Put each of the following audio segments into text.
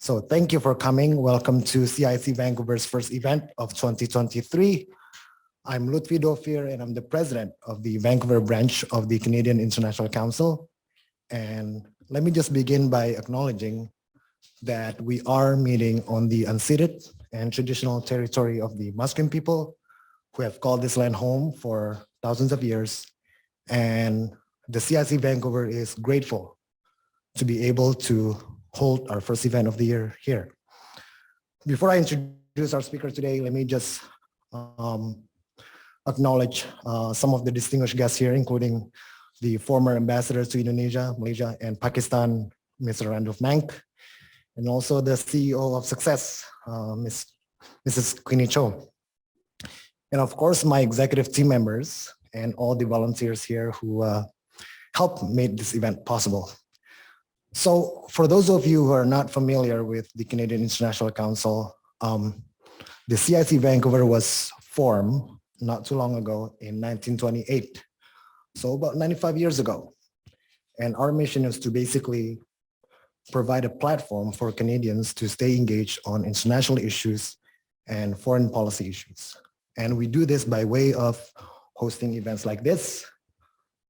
So thank you for coming. Welcome to CIC Vancouver's first event of 2023. I'm Lutfi Dofir and I'm the president of the Vancouver branch of the Canadian International Council. And let me just begin by acknowledging that we are meeting on the unceded and traditional territory of the Musqueam people who have called this land home for thousands of years. And the CIC Vancouver is grateful to be able to hold our first event of the year here. Before I introduce our speaker today, let me just acknowledge some of the distinguished guests here, including the former ambassadors to Indonesia, Malaysia, and Pakistan, Mr. Randolph Mank, and also the CEO of Success, Mrs. Queenie Cho. And of course, my executive team members and all the volunteers here who helped make this event possible. So for those of you who are not familiar with the Canadian International Council, the CIC Vancouver was formed not too long ago in 1928, so about 95 years ago. And our mission is to basically provide a platform for Canadians to stay engaged on international issues and foreign policy issues. And we do this by way of hosting events like this,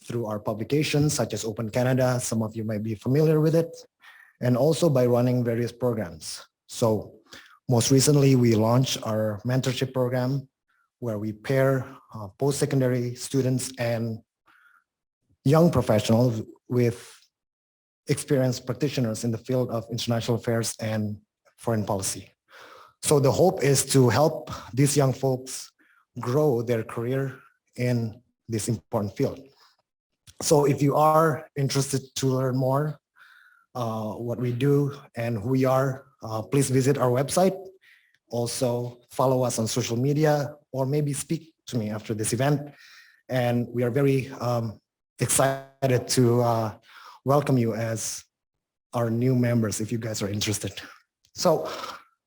through our publications such as Open Canada, some of you might be familiar with it, and also by running various programs. So most recently, we launched our mentorship program where we pair post-secondary students and young professionals with experienced practitioners in the field of international affairs and foreign policy. So the hope is to help these young folks grow their career in this important field. So if you are interested to learn more what we do and who we are, please visit our website. Also follow us on social media or maybe speak to me after this event. And we are very excited to welcome you as our new members if you guys are interested. So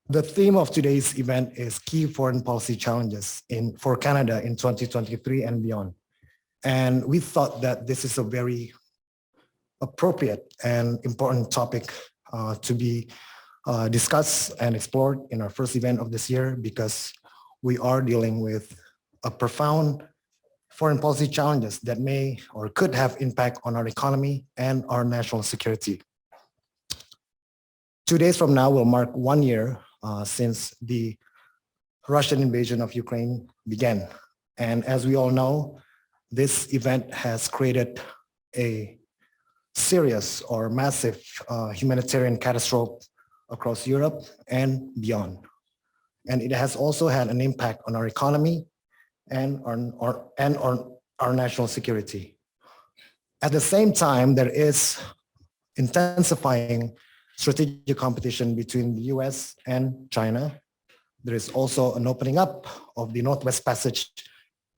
the theme of today's event is key foreign policy challenges for Canada in 2023 and beyond. And we thought that this is a very appropriate and important topic to be discussed and explored in our first event of this year because we are dealing with a profound foreign policy challenges that may or could have impact on our economy and our national security. 2 days from now will mark 1 year since the Russian invasion of Ukraine began. And as we all know, this event has created a serious or massive humanitarian catastrophe across Europe and beyond. And it has also had an impact on our economy and on our national security. At the same time, there is intensifying strategic competition between the US and China. There is also an opening up of the Northwest Passage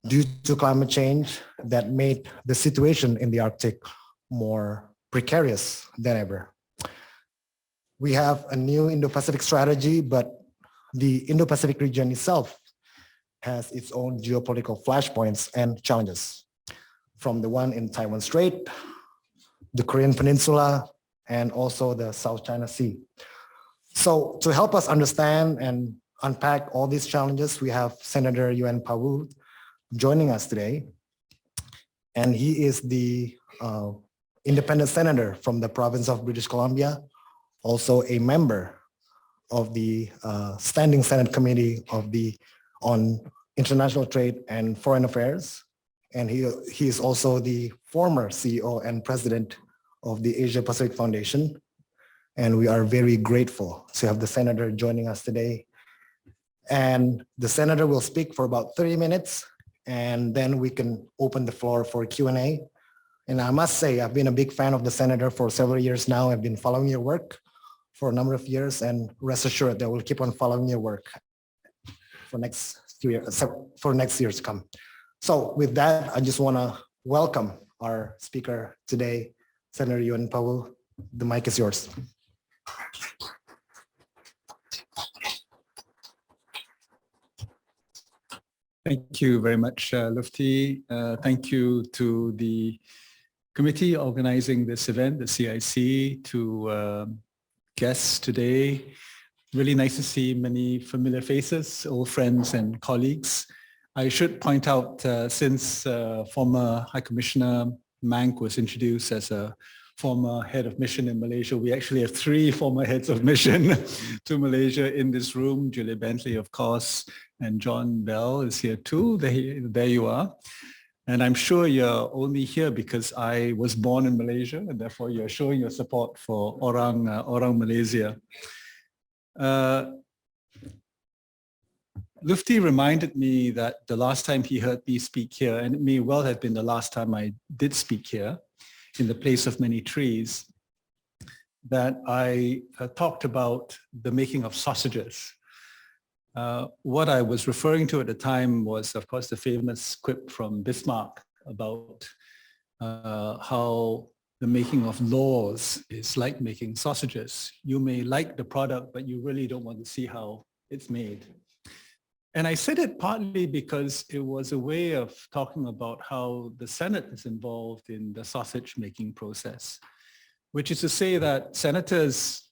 due to climate change that made the situation in the Arctic more precarious than ever. We have a new Indo-Pacific strategy, but the Indo-Pacific region itself has its own geopolitical flashpoints and challenges, from the one in Taiwan Strait, the Korean Peninsula, and also the South China Sea. So to help us understand and unpack all these challenges, we have Senator Yuen Pau joining us today. And he is the independent senator from the province of British Columbia, also a member of the Standing Senate Committee on International Trade and Foreign Affairs. And he is also the former CEO and president of the Asia Pacific Foundation. And we are very grateful to have the senator joining us today. And the senator will speak for about 30 minutes, and then we can open the floor for Q&A. And I must say, I've been a big fan of the senator for several years now. I've been following your work for a number of years, and rest assured that we'll keep on following your work for next years to come. So with that, I just want to welcome our speaker today, Senator Yuen Pau. The mic is yours. Thank you very much, Lufti. Thank you to the committee organizing this event, the CIC, to guests today. Really nice to see many familiar faces, old friends and colleagues. I should point out, since former High Commissioner Mank was introduced as a former head of mission in Malaysia, we actually have 3 former heads of mission to Malaysia in this room. Julia Bentley, of course, and John Bell is here too. There you are. And I'm sure you're only here because I was born in Malaysia, and therefore you're showing your support for Orang Malaysia. Lufti reminded me that the last time he heard me speak here, and it may well have been the last time I did speak here, in the place of many trees, that I talked about the making of sausages. What I was referring to at the time was, of course, the famous quip from Bismarck about how the making of laws is like making sausages. You may like the product, but you really don't want to see how it's made. And I said it partly because it was a way of talking about how the Senate is involved in the sausage making process, which is to say that senators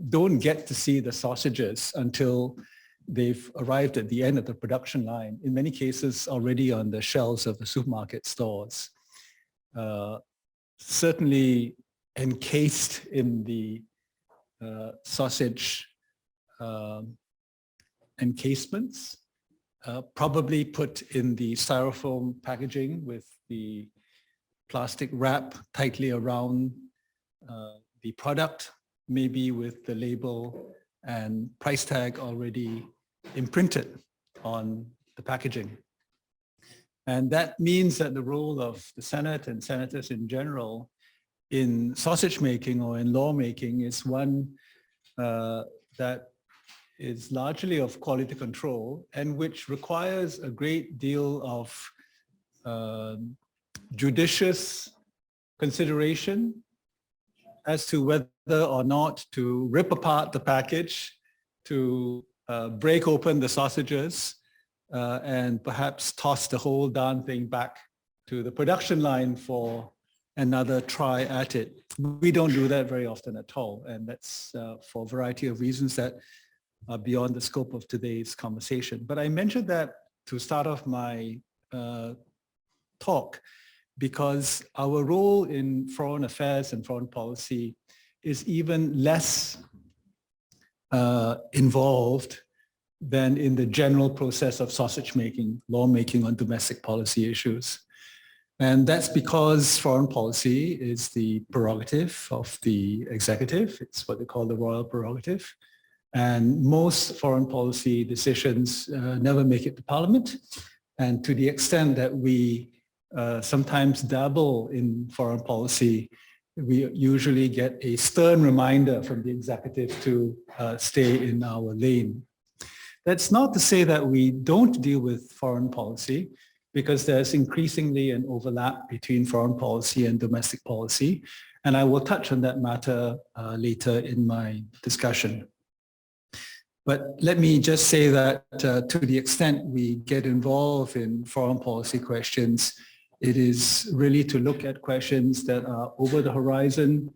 don't get to see the sausages until they've arrived at the end of the production line, in many cases already on the shelves of the supermarket stores. Certainly encased in the sausage encasements, probably put in the styrofoam packaging with the plastic wrap tightly around the product, maybe with the label and price tag already imprinted on the packaging. And that means that the role of the Senate and senators in general in sausage making or in law making is one that is largely of quality control and which requires a great deal of judicious consideration as to whether or not to rip apart the package, to break open the sausages, and perhaps toss the whole darn thing back to the production line for another try at it. We don't do that very often at all, and that's for a variety of reasons that are beyond the scope of today's conversation. But I mentioned that to start off my talk because our role in foreign affairs and foreign policy is even less involved than in the general process of sausage making, lawmaking on domestic policy issues. And that's because foreign policy is the prerogative of the executive. It's what they call the royal prerogative. And most foreign policy decisions never make it to Parliament. And to the extent that we sometimes dabble in foreign policy, we usually get a stern reminder from the executive to stay in our lane. That's not to say that we don't deal with foreign policy, because there's increasingly an overlap between foreign policy and domestic policy. And I will touch on that matter later in my discussion. But let me just say that to the extent we get involved in foreign policy questions, it is really to look at questions that are over the horizon,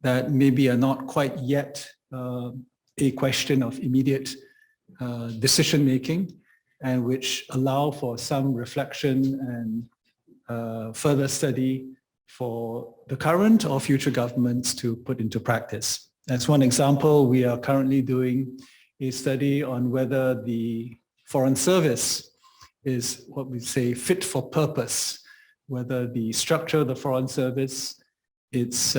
that maybe are not quite yet a question of immediate decision-making, and which allow for some reflection and further study for the current or future governments to put into practice. As one example, we are currently doing a study on whether the Foreign Service is what we say fit for purpose, whether the structure of the Foreign Service, its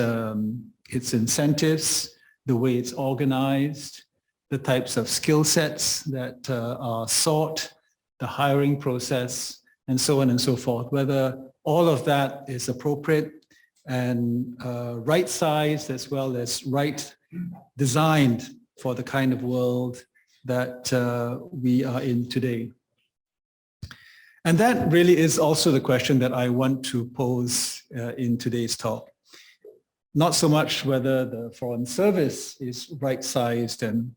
incentives, the way it's organized, the types of skill sets that are sought, the hiring process, and so on and so forth, whether all of that is appropriate and right-sized as well as right designed for the kind of world that we are in today. And that really is also the question that I want to pose in today's talk. Not so much whether the Foreign Service is right-sized and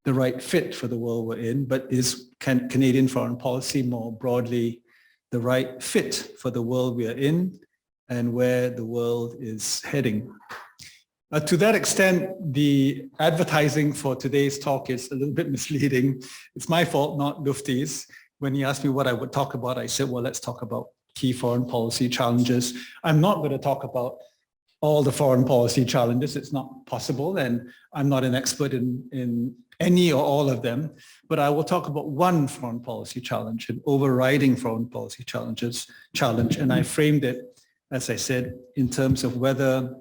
the right fit for the world we're in, but is Canadian foreign policy more broadly the right fit for the world we are in and where the world is heading. To that extent, the advertising for today's talk is a little bit misleading. It's my fault, not Lufti's. When he asked me what I would talk about, I said, well, let's talk about key foreign policy challenges. I'm not going to talk about all the foreign policy challenges. It's not possible, and I'm not an expert in any or all of them, but I will talk about one foreign policy challenge, an overriding foreign policy challenge, and I framed it, as I said, in terms of whether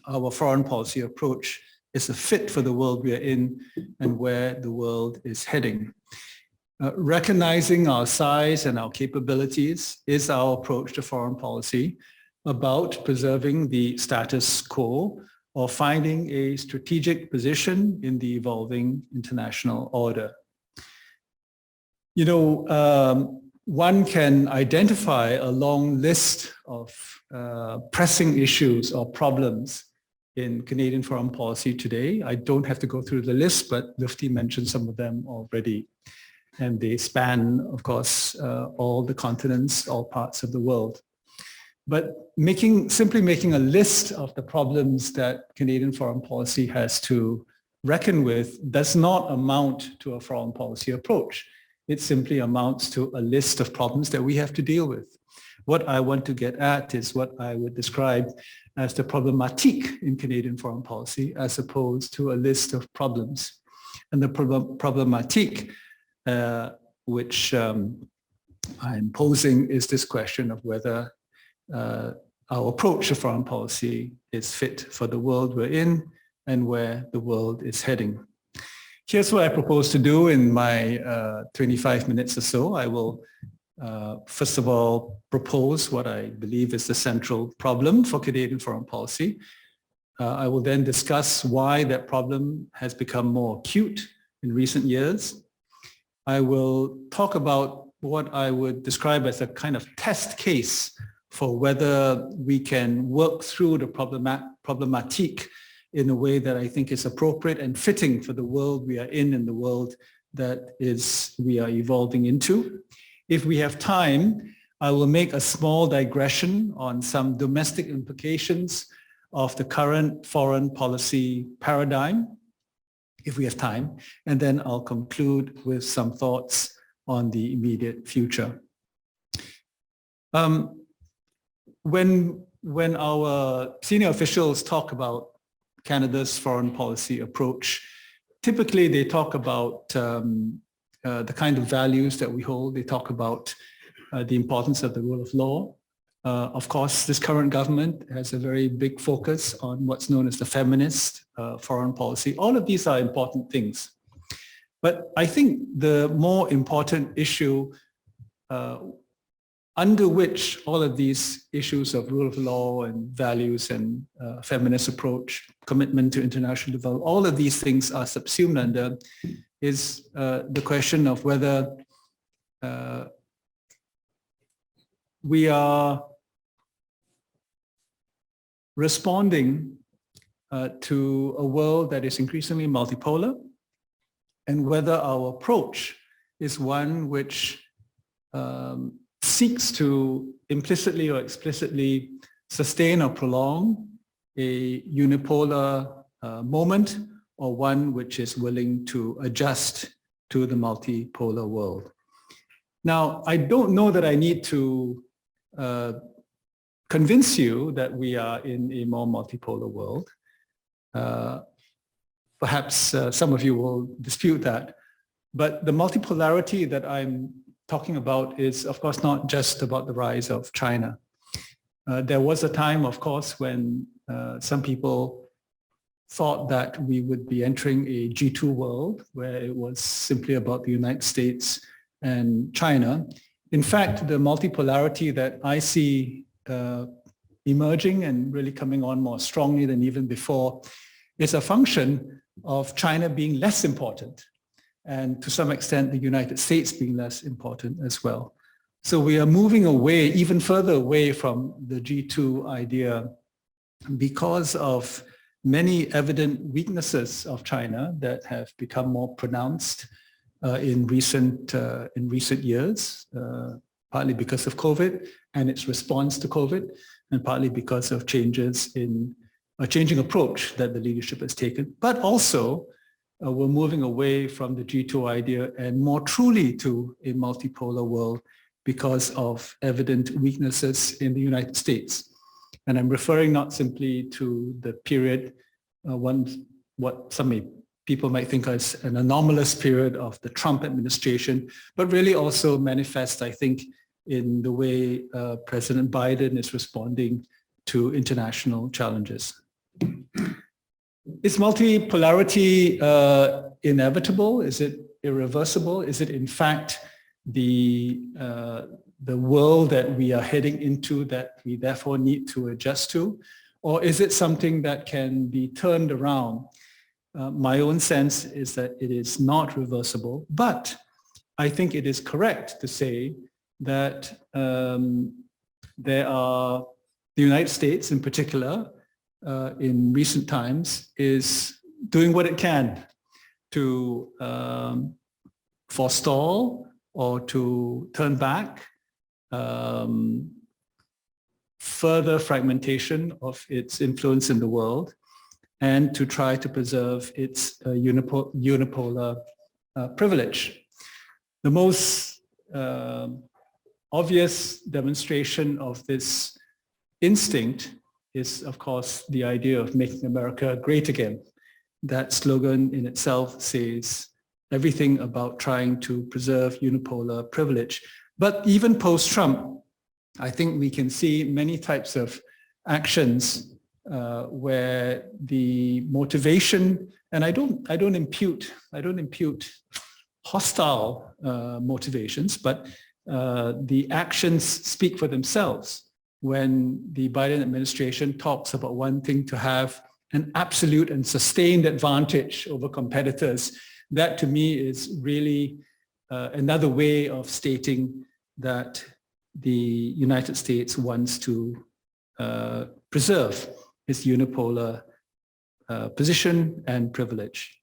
our foreign policy approach is a fit for the world we are in and where the world is heading. Recognizing our size and our capabilities is our approach to foreign policy about preserving the status quo or finding a strategic position in the evolving international order. You know, one can identify a long list of pressing issues or problems in Canadian foreign policy today. I don't have to go through the list, but Lufti mentioned some of them already. And they span, of course, all the continents, all parts of the world. But simply making a list of the problems that Canadian foreign policy has to reckon with does not amount to a foreign policy approach. It simply amounts to a list of problems that we have to deal with. What I want to get at is what I would describe as the problématique in Canadian foreign policy, as opposed to a list of problems. And the problématique, which I'm posing, is this question of whether our approach to foreign policy is fit for the world we're in and where the world is heading. Here's what I propose to do in my 25 minutes or so. I will first of all propose what I believe is the central problem for Canadian foreign policy. I will then discuss why that problem has become more acute in recent years. I will talk about what I would describe as a kind of test case for whether we can work through the problematique in a way that I think is appropriate and fitting for the world we are in and the world that we are evolving into. If we have time, I will make a small digression on some domestic implications of the current foreign policy paradigm, if we have time, and then I'll conclude with some thoughts on the immediate future. When our senior officials talk about Canada's foreign policy approach, typically they talk about the kind of values that we hold. They talk about the importance of the rule of law. Of course, this current government has a very big focus on what's known as the feminist foreign policy. All of these are important things. But I think the more important issue under which all of these issues of rule of law and values and feminist approach, commitment to international development, all of these things are subsumed under is the question of whether we are responding to a world that is increasingly multipolar, and whether our approach is one which seeks to implicitly or explicitly sustain or prolong a unipolar moment, or one which is willing to adjust to the multipolar world. Now, I don't know that I need to convince you that we are in a more multipolar world. Perhaps some of you will dispute that, but the multipolarity that I'm talking about is, of course, not just about the rise of China. There was a time, of course, when some people thought that we would be entering a G2 world where it was simply about the United States and China. In fact, the multipolarity that I see emerging and really coming on more strongly than even before is a function of China being less important, and to some extent the United States being less important as well. So we are moving away, even further away from the G2 idea because of many evident weaknesses of China that have become more pronounced in recent years, partly because of COVID and its response to COVID, and partly because of changes in a changing approach that the leadership has taken, but also we're moving away from the G2 idea and more truly to a multipolar world because of evident weaknesses in the United States. And I'm referring not simply to the period, what some people might think as an anomalous period of the Trump administration, but really also manifest, I think, in the way President Biden is responding to international challenges. Is multipolarity inevitable? Is it irreversible? Is it in fact the world that we are heading into that we therefore need to adjust to? Or is it something that can be turned around? My own sense is that it is not reversible, but I think it is correct to say that there are, the United States in particular, in recent times is doing what it can to forestall or to turn back further fragmentation of its influence in the world and to try to preserve its unipolar privilege. The most obvious demonstration of this instinct is, of course, the idea of making America great again. That slogan in itself says everything about trying to preserve unipolar privilege. But even post-Trump, I think we can see many types of actions where the motivation, and I don't impute hostile motivations, but the actions speak for themselves. When the Biden administration talks about wanting to have an absolute and sustained advantage over competitors, that to me is really another way of stating that the United States wants to preserve its unipolar position and privilege.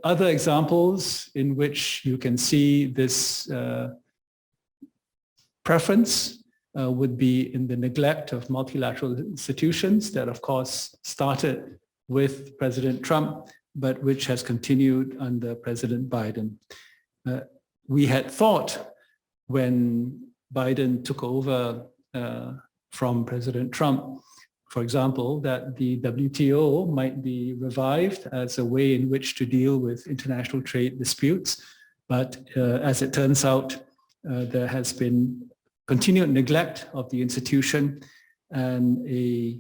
Other examples in which you can see this preference would be in the neglect of multilateral institutions that, of course, started with President Trump, but which has continued under President Biden. We had thought when Biden took over from President Trump, for example, that the WTO might be revived as a way in which to deal with international trade disputes. But as it turns out, there has been continued neglect of the institution and a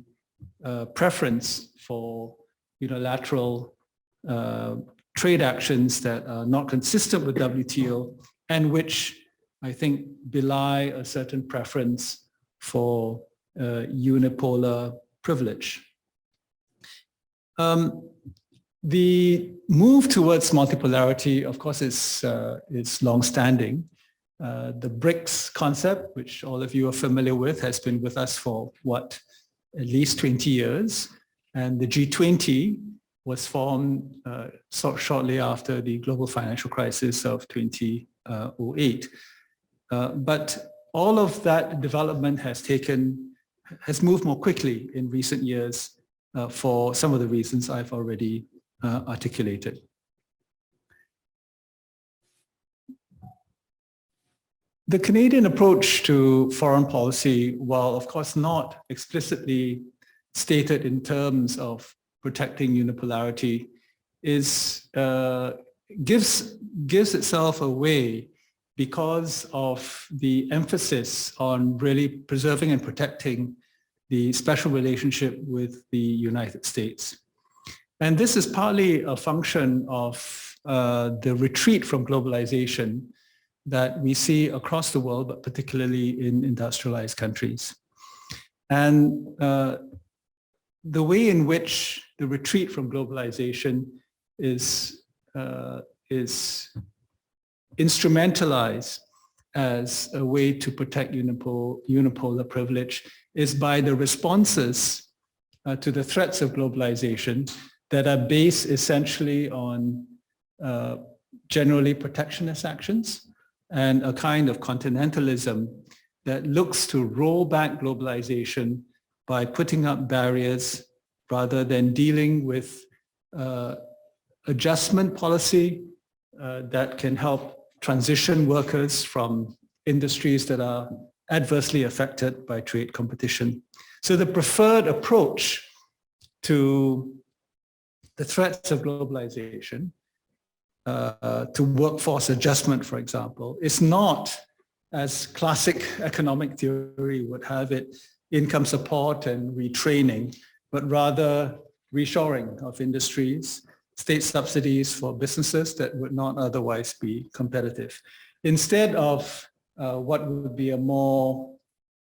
preference for unilateral trade actions that are not consistent with WTO and which I think belie a certain preference for unipolar privilege. The move towards multipolarity, of course, is long-standing. The BRICS concept, which all of you are familiar with, has been with us for at least 20 years. And the G20 was formed shortly after the global financial crisis of 2008. But all of that development has moved more quickly in recent years for some of the reasons I've already articulated. The Canadian approach to foreign policy, while of course not explicitly stated in terms of protecting unipolarity, gives itself away because of the emphasis on really preserving and protecting the special relationship with the United States. And this is partly a function of the retreat from globalization that we see across the world, but particularly in industrialized countries. And the way in which the retreat from globalization is instrumentalized as a way to protect unipolar privilege is by the responses to the threats of globalization that are based essentially on generally protectionist actions and a kind of continentalism that looks to roll back globalization by putting up barriers rather than dealing with adjustment policy that can help transition workers from industries that are adversely affected by trade competition. So the preferred approach to the threats of globalization, to workforce adjustment, for example, is not, as classic economic theory would have it, income support and retraining, but rather reshoring of industries, state subsidies for businesses that would not otherwise be competitive. Instead of what would be a more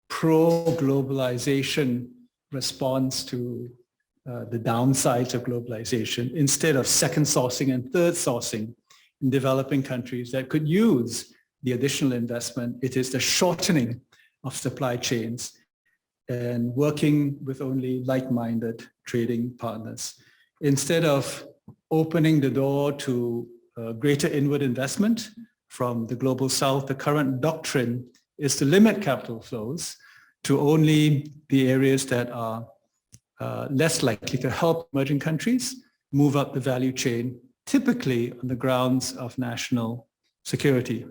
pro-globalization response to the downsides of globalization, instead of second sourcing and third sourcing in developing countries that could use the additional investment, it is the shortening of supply chains and working with only like-minded trading partners. Instead of opening the door to greater inward investment from the global south, the current doctrine is to limit capital flows to only the areas that are less likely to help emerging countries move up the value chain, typically on the grounds of national security.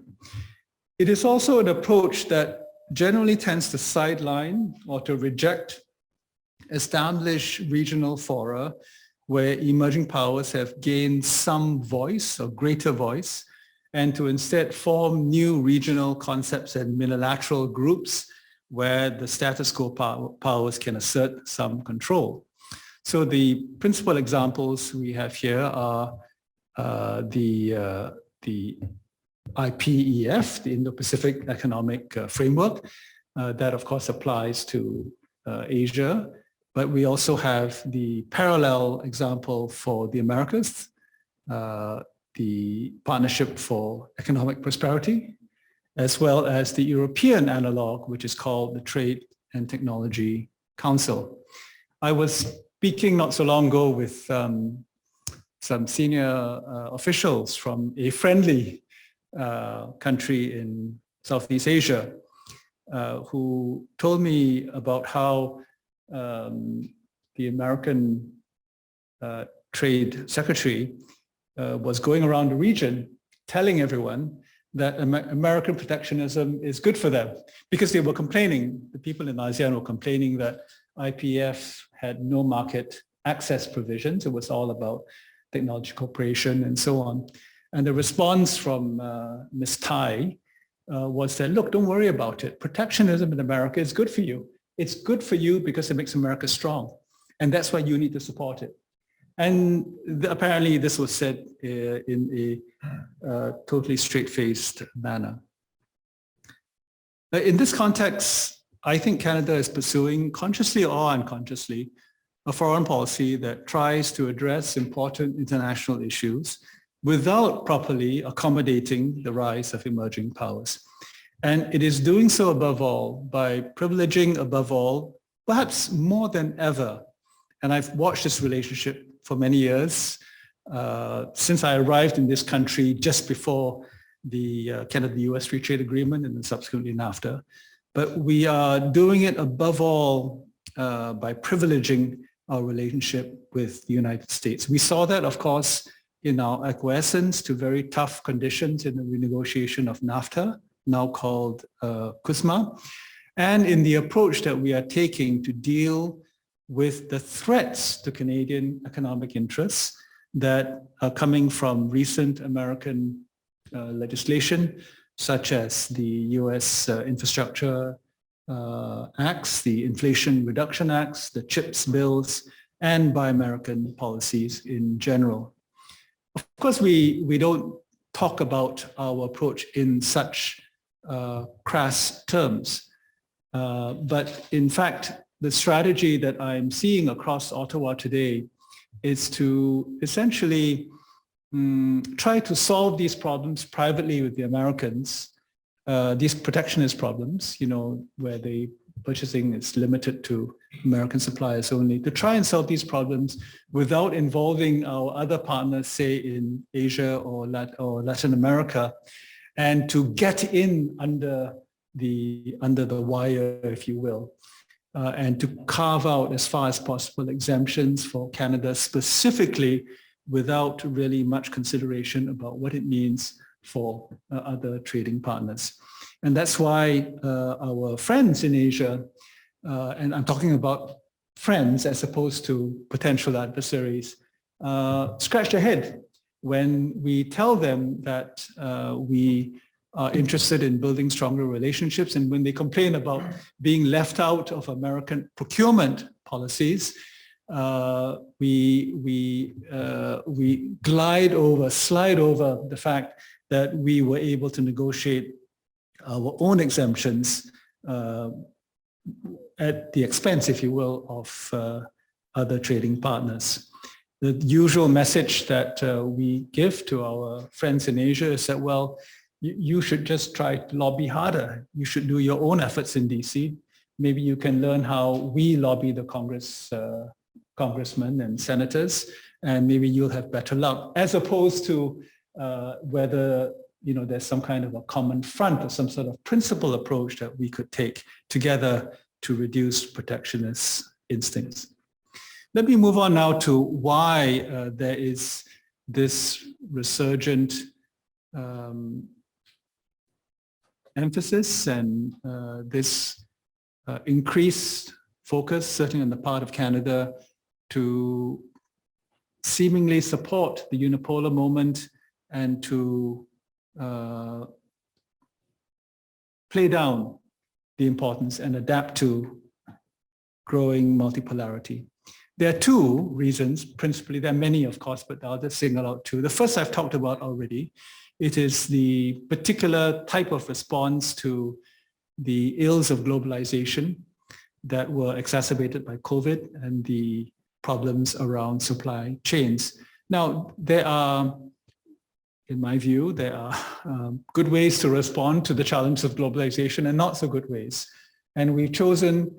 It is also an approach that generally tends to sideline or to reject established regional fora where emerging powers have gained some voice or greater voice, and to instead form new regional concepts and unilateral groups where the status quo powers can assert some control. So the principal examples we have here are the IPEF, the Indo-Pacific Economic Framework, that of course applies to Asia, but we also have the parallel example for the Americas, the Partnership for Economic Prosperity, as well as the European analog, which is called the Trade and Technology Council. I was speaking not so long ago with some senior officials from a friendly country in Southeast Asia who told me about how the American Trade Secretary was going around the region telling everyone that American protectionism is good for them, because they were complaining, the people in ASEAN were complaining that IPF had no market access provisions. It was all about technology cooperation and so on. And the response from Ms. Tai was that, look, don't worry about it. Protectionism in America is good for you. It's good for you because it makes America strong. And that's why you need to support it. And apparently this was said in a totally straight-faced manner. In this context, I think Canada is pursuing, consciously or unconsciously, a foreign policy that tries to address important international issues without properly accommodating the rise of emerging powers. And it is doing so above all by privileging above all, perhaps more than ever. And I've watched this relationship for many years, since I arrived in this country just before the Canada-US Free Trade Agreement and then subsequently NAFTA. But we are doing it above all by privileging our relationship with the United States. We saw that, of course, in our acquiescence to very tough conditions in the renegotiation of NAFTA, now called CUSMA, and in the approach that we are taking to deal with the threats to Canadian economic interests that are coming from recent American legislation, such as the US Infrastructure Acts, the Inflation Reduction Acts, the CHIPS bills, and Buy American policies in general. Of course, we don't talk about our approach in such crass terms, but in fact, the strategy that I'm seeing across Ottawa today is to essentially try to solve these problems privately with the Americans, these protectionist problems, you know, where the purchasing is limited to American suppliers only, to try and solve these problems without involving our other partners, say in Asia or Latin America, and to get in under the wire, if you will. and to carve out as far as possible exemptions for Canada specifically without really much consideration about what it means for other trading partners. And that's why our friends in Asia, and I'm talking about friends as opposed to potential adversaries, scratch their head when we tell them that we are interested in building stronger relationships, and when they complain about being left out of American procurement policies, we slide over the fact that we were able to negotiate our own exemptions at the expense, if you will, of other trading partners. The usual message that we give to our friends in Asia is that, well, you should just try to lobby harder. You should do your own efforts in DC. Maybe you can learn how we lobby the congressmen and senators, and maybe you'll have better luck, as opposed to whether there's some kind of a common front or some sort of principal approach that we could take together to reduce protectionist instincts. Let me move on now to why there is this resurgent emphasis and this increased focus, certainly on the part of Canada, to seemingly support the unipolar moment and to play down the importance and adapt to growing multipolarity. There are two reasons, principally. There are many, of course, but I'll just single out two. The first I've talked about already. It is the particular type of response to the ills of globalization that were exacerbated by COVID and the problems around supply chains. Now, there are, in my view, there are good ways to respond to the challenge of globalization and not so good ways. And we've chosen,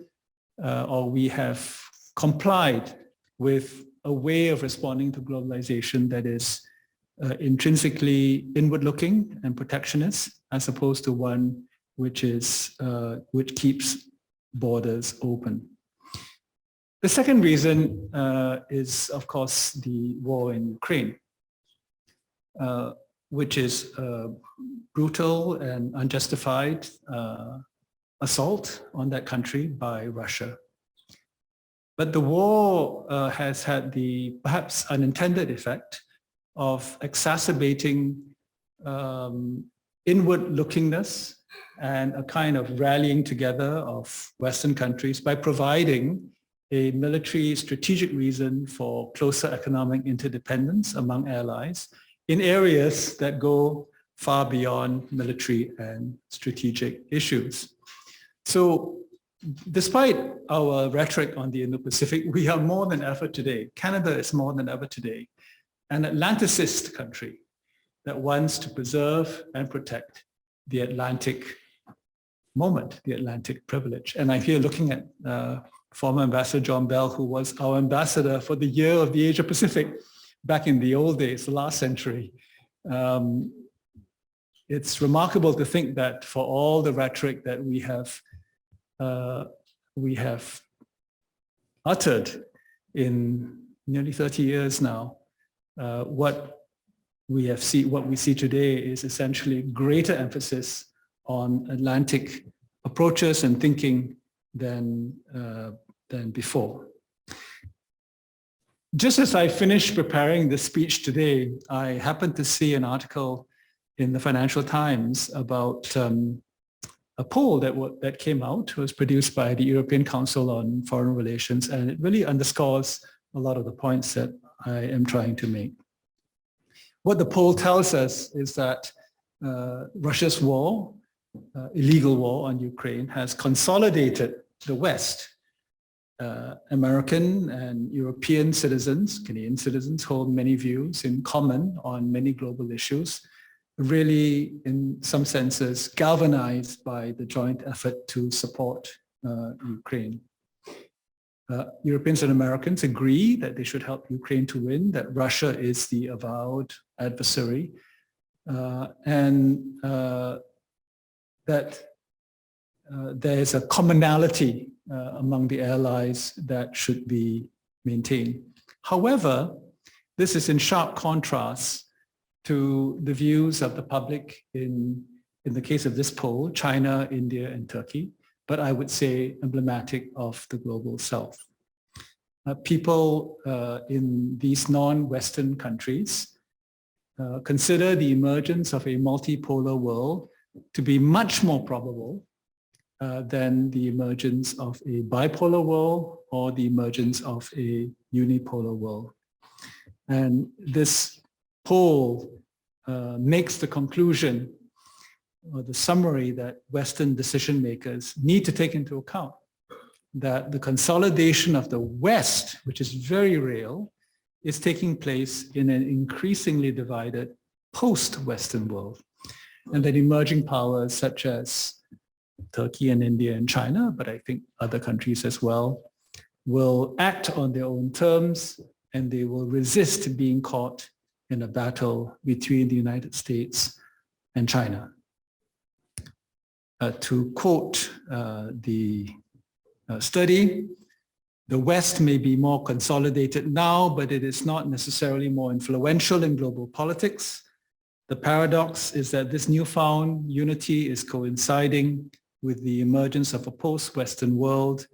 or we have complied with a way of responding to globalization that is intrinsically inward-looking and protectionist, as opposed to one which keeps borders open. The second reason is, of course, the war in Ukraine, which is a brutal and unjustified assault on that country by Russia. But the war has had the perhaps unintended effect of exacerbating inward-lookingness and a kind of rallying together of Western countries by providing a military strategic reason for closer economic interdependence among allies in areas that go far beyond military and strategic issues. So despite our rhetoric on the Indo-Pacific, we are more than ever today, Canada is more than ever today, an Atlanticist country that wants to preserve and protect the Atlantic moment, the Atlantic privilege. And I'm here looking at former Ambassador John Bell, who was our ambassador for the year of the Asia Pacific back in the old days, the last century. It's remarkable to think that for all the rhetoric that we have uttered in nearly 30 years now, what we see today is essentially greater emphasis on Atlantic approaches and thinking than before. Just as I finished preparing this speech today, I happened to see an article in the Financial Times about a poll that came out. It was produced by the European Council on Foreign Relations, and it really underscores a lot of the points that I am trying to make. What the poll tells us is that Russia's war, illegal war on Ukraine, has consolidated the West. American and European citizens, Canadian citizens, hold many views in common on many global issues, really in some senses galvanized by the joint effort to support Ukraine. Europeans and Americans agree that they should help Ukraine to win, that Russia is the avowed adversary, and that there is a commonality among the allies that should be maintained. However, this is in sharp contrast to the views of the public in the case of this poll, China, India, and Turkey, but I would say emblematic of the global south. People in these non-Western countries consider the emergence of a multipolar world to be much more probable than the emergence of a bipolar world or the emergence of a unipolar world. And this poll makes the conclusion or the summary that Western decision makers need to take into account that the consolidation of the West, which is very real, is taking place in an increasingly divided post-Western world. And that emerging powers such as Turkey and India and China, but I think other countries as well, will act on their own terms and they will resist being caught in a battle between the United States and China. To quote the study, the West may be more consolidated now, but it is not necessarily more influential in global politics. The paradox is that this newfound unity is coinciding with the emergence of a post-Western world.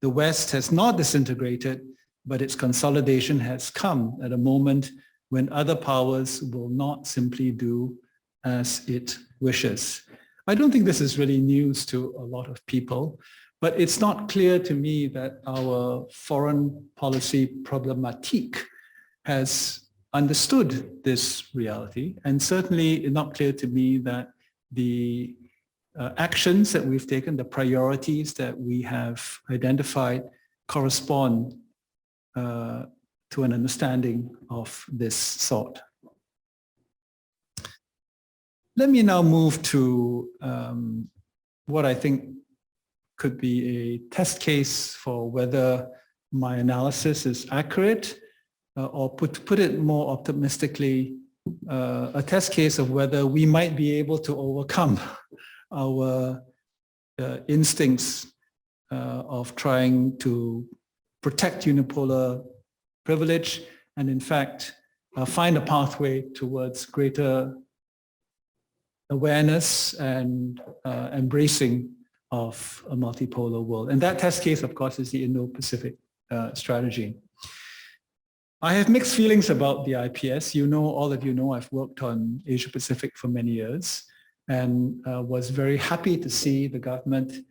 The West has not disintegrated, but its consolidation has come at a moment when other powers will not simply do as it wishes. I don't think this is really news to a lot of people, but it's not clear to me that our foreign policy problematique has understood this reality, and certainly not clear to me that the actions that we've taken, the priorities that we have identified correspond to an understanding of this sort. Let me now move to what I think could be a test case for whether my analysis is accurate, or put it more optimistically, a test case of whether we might be able to overcome our instincts of trying to protect unipolar privilege and in fact find a pathway towards greater awareness and embracing of a multipolar world. And that test case, of course, is the Indo-Pacific strategy. I have mixed feelings about the IPS. You know, all of you know, I've worked on Asia-Pacific for many years and was very happy to see the government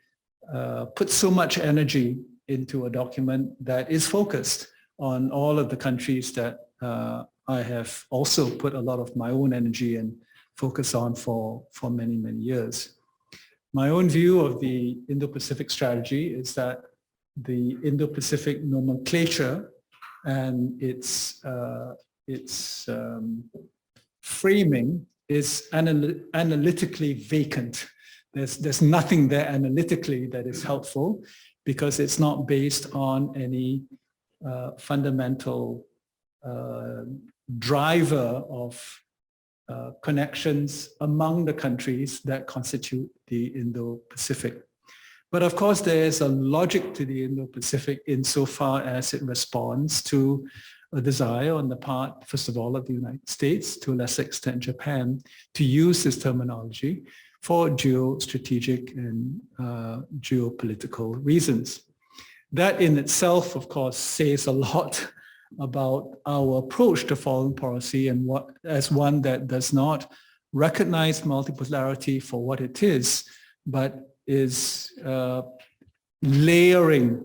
put so much energy into a document that is focused on all of the countries that I have also put a lot of my own energy and focus on for many, many years. My own view of the Indo-Pacific strategy is that the Indo-Pacific nomenclature and its framing is analytically vacant. There's nothing there analytically that is helpful because it's not based on any fundamental driver of connections among the countries that constitute the Indo-Pacific. But of course, there is a logic to the Indo-Pacific insofar as it responds to a desire on the part, first of all, of the United States, to a lesser extent Japan, to use this terminology for geostrategic and geopolitical reasons. That in itself, of course, says a lot about our approach to foreign policy and as one that does not recognize multipolarity for what it is, but is layering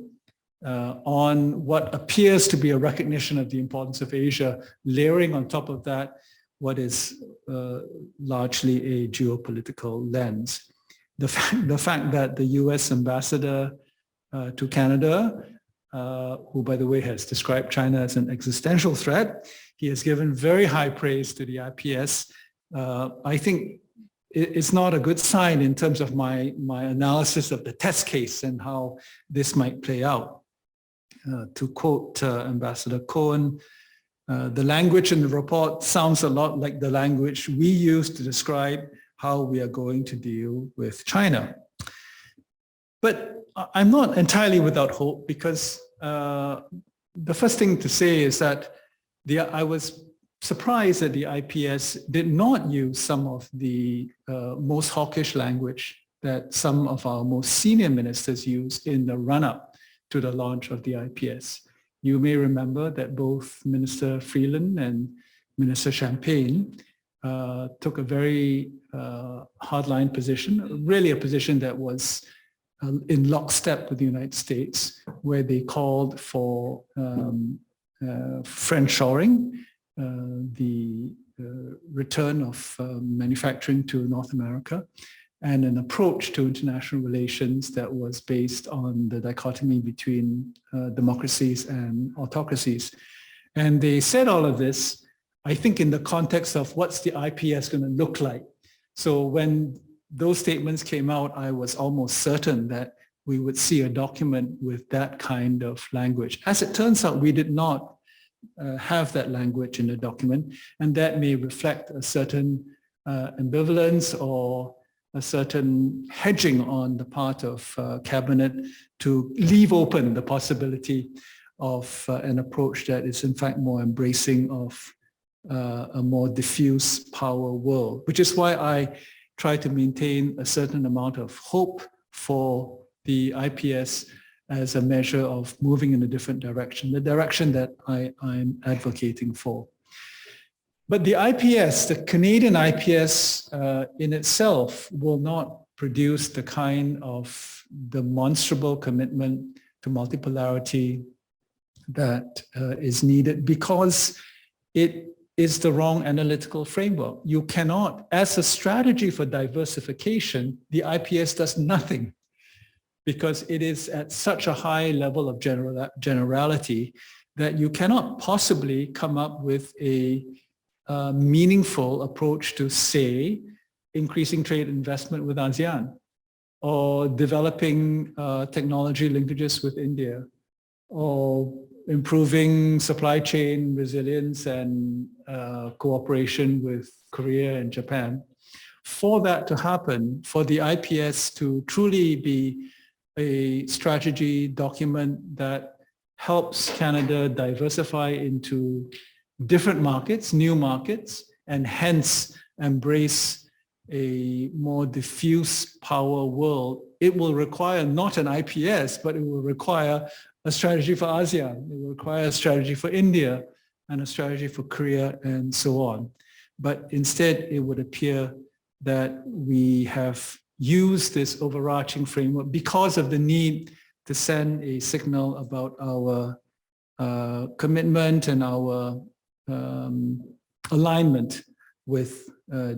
on what appears to be a recognition of the importance of Asia, layering on top of that what is largely a geopolitical lens. The fact that the US ambassador to Canada, who by the way has described China as an existential threat, he has given very high praise to the IPS. I think it's not a good sign in terms of my analysis of the test case and how this might play out. To quote Ambassador Cohen, the language in the report sounds a lot like the language we use to describe how we are going to deal with China. But I'm not entirely without hope because the first thing to say is that I was surprised that the IPS did not use some of the most hawkish language that some of our most senior ministers used in the run-up to the launch of the IPS. You may remember that both Minister Freeland and Minister Champagne took a very hardline position, really a position that was in lockstep with the United States, where they called for friendshoring, the return of manufacturing to North America, and an approach to international relations that was based on the dichotomy between democracies and autocracies. And they said all of this, I think, in the context of what's the IPS going to look like. So when those statements came out, I was almost certain that we would see a document with that kind of language. As it turns out, we did not have that language in the document, and that may reflect a certain ambivalence or a certain hedging on the part of cabinet to leave open the possibility of an approach that is in fact more embracing of a more diffuse power world, which is why I try to maintain a certain amount of hope for the IPS as a measure of moving in a different direction, the direction that I'm advocating for. But the IPS, the Canadian IPS in itself will not produce the kind of demonstrable commitment to multipolarity that is needed because it is the wrong analytical framework. You cannot, as a strategy for diversification, the IPS does nothing because it is at such a high level of generality that you cannot possibly come up with a meaningful approach to, say, increasing trade investment with ASEAN or developing technology linkages with India or improving supply chain resilience and cooperation with Korea and Japan. For that to happen, for the IPS to truly be a strategy document that helps Canada diversify into different markets, new markets, and hence embrace a more diffuse power world, it will require not an IPS, but it will require a strategy for ASEAN. It will require a strategy for India and a strategy for Korea and so on. But instead, it would appear that we have used this overarching framework because of the need to send a signal about our commitment and our alignment with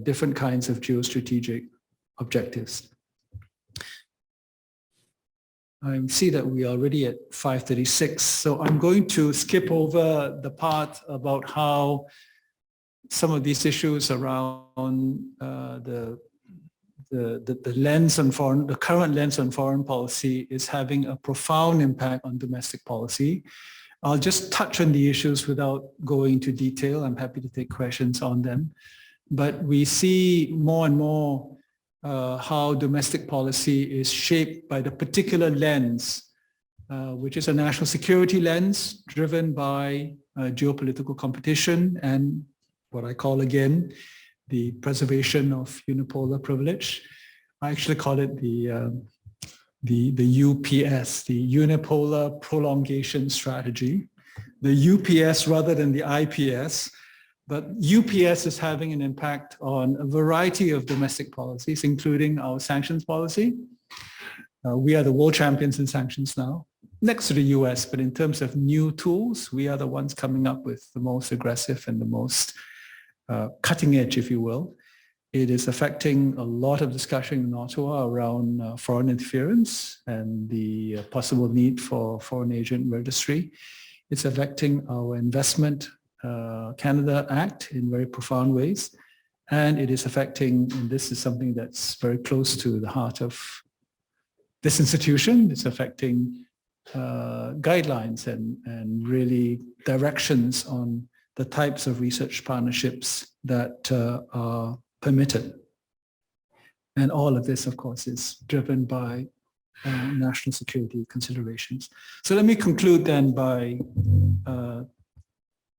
different kinds of geostrategic objectives. I see that we are already at 5:36, so I'm going to skip over the part about how some of these issues around the lens on foreign, the current lens on foreign policy is having a profound impact on domestic policy. I'll just touch on the issues without going into detail. I'm happy to take questions on them. But we see more and more how domestic policy is shaped by the particular lens, which is a national security lens driven by geopolitical competition and what I call again, the preservation of unipolar privilege. I actually call it the UPS, the Unipolar Prolongation Strategy, the UPS rather than the IPS. But UPS is having an impact on a variety of domestic policies, including our sanctions policy. We are the world champions in sanctions now, next to the US, but in terms of new tools, we are the ones coming up with the most aggressive and the most cutting edge, if you will. It is affecting a lot of discussion in Ottawa around foreign interference and the possible need for foreign agent registry. It's affecting our investment Canada Act in very profound ways. And it is affecting, and this is something that's very close to the heart of this institution, it's affecting guidelines and really directions on the types of research partnerships that are permitted. And all of this, of course, is driven by national security considerations. So let me conclude then by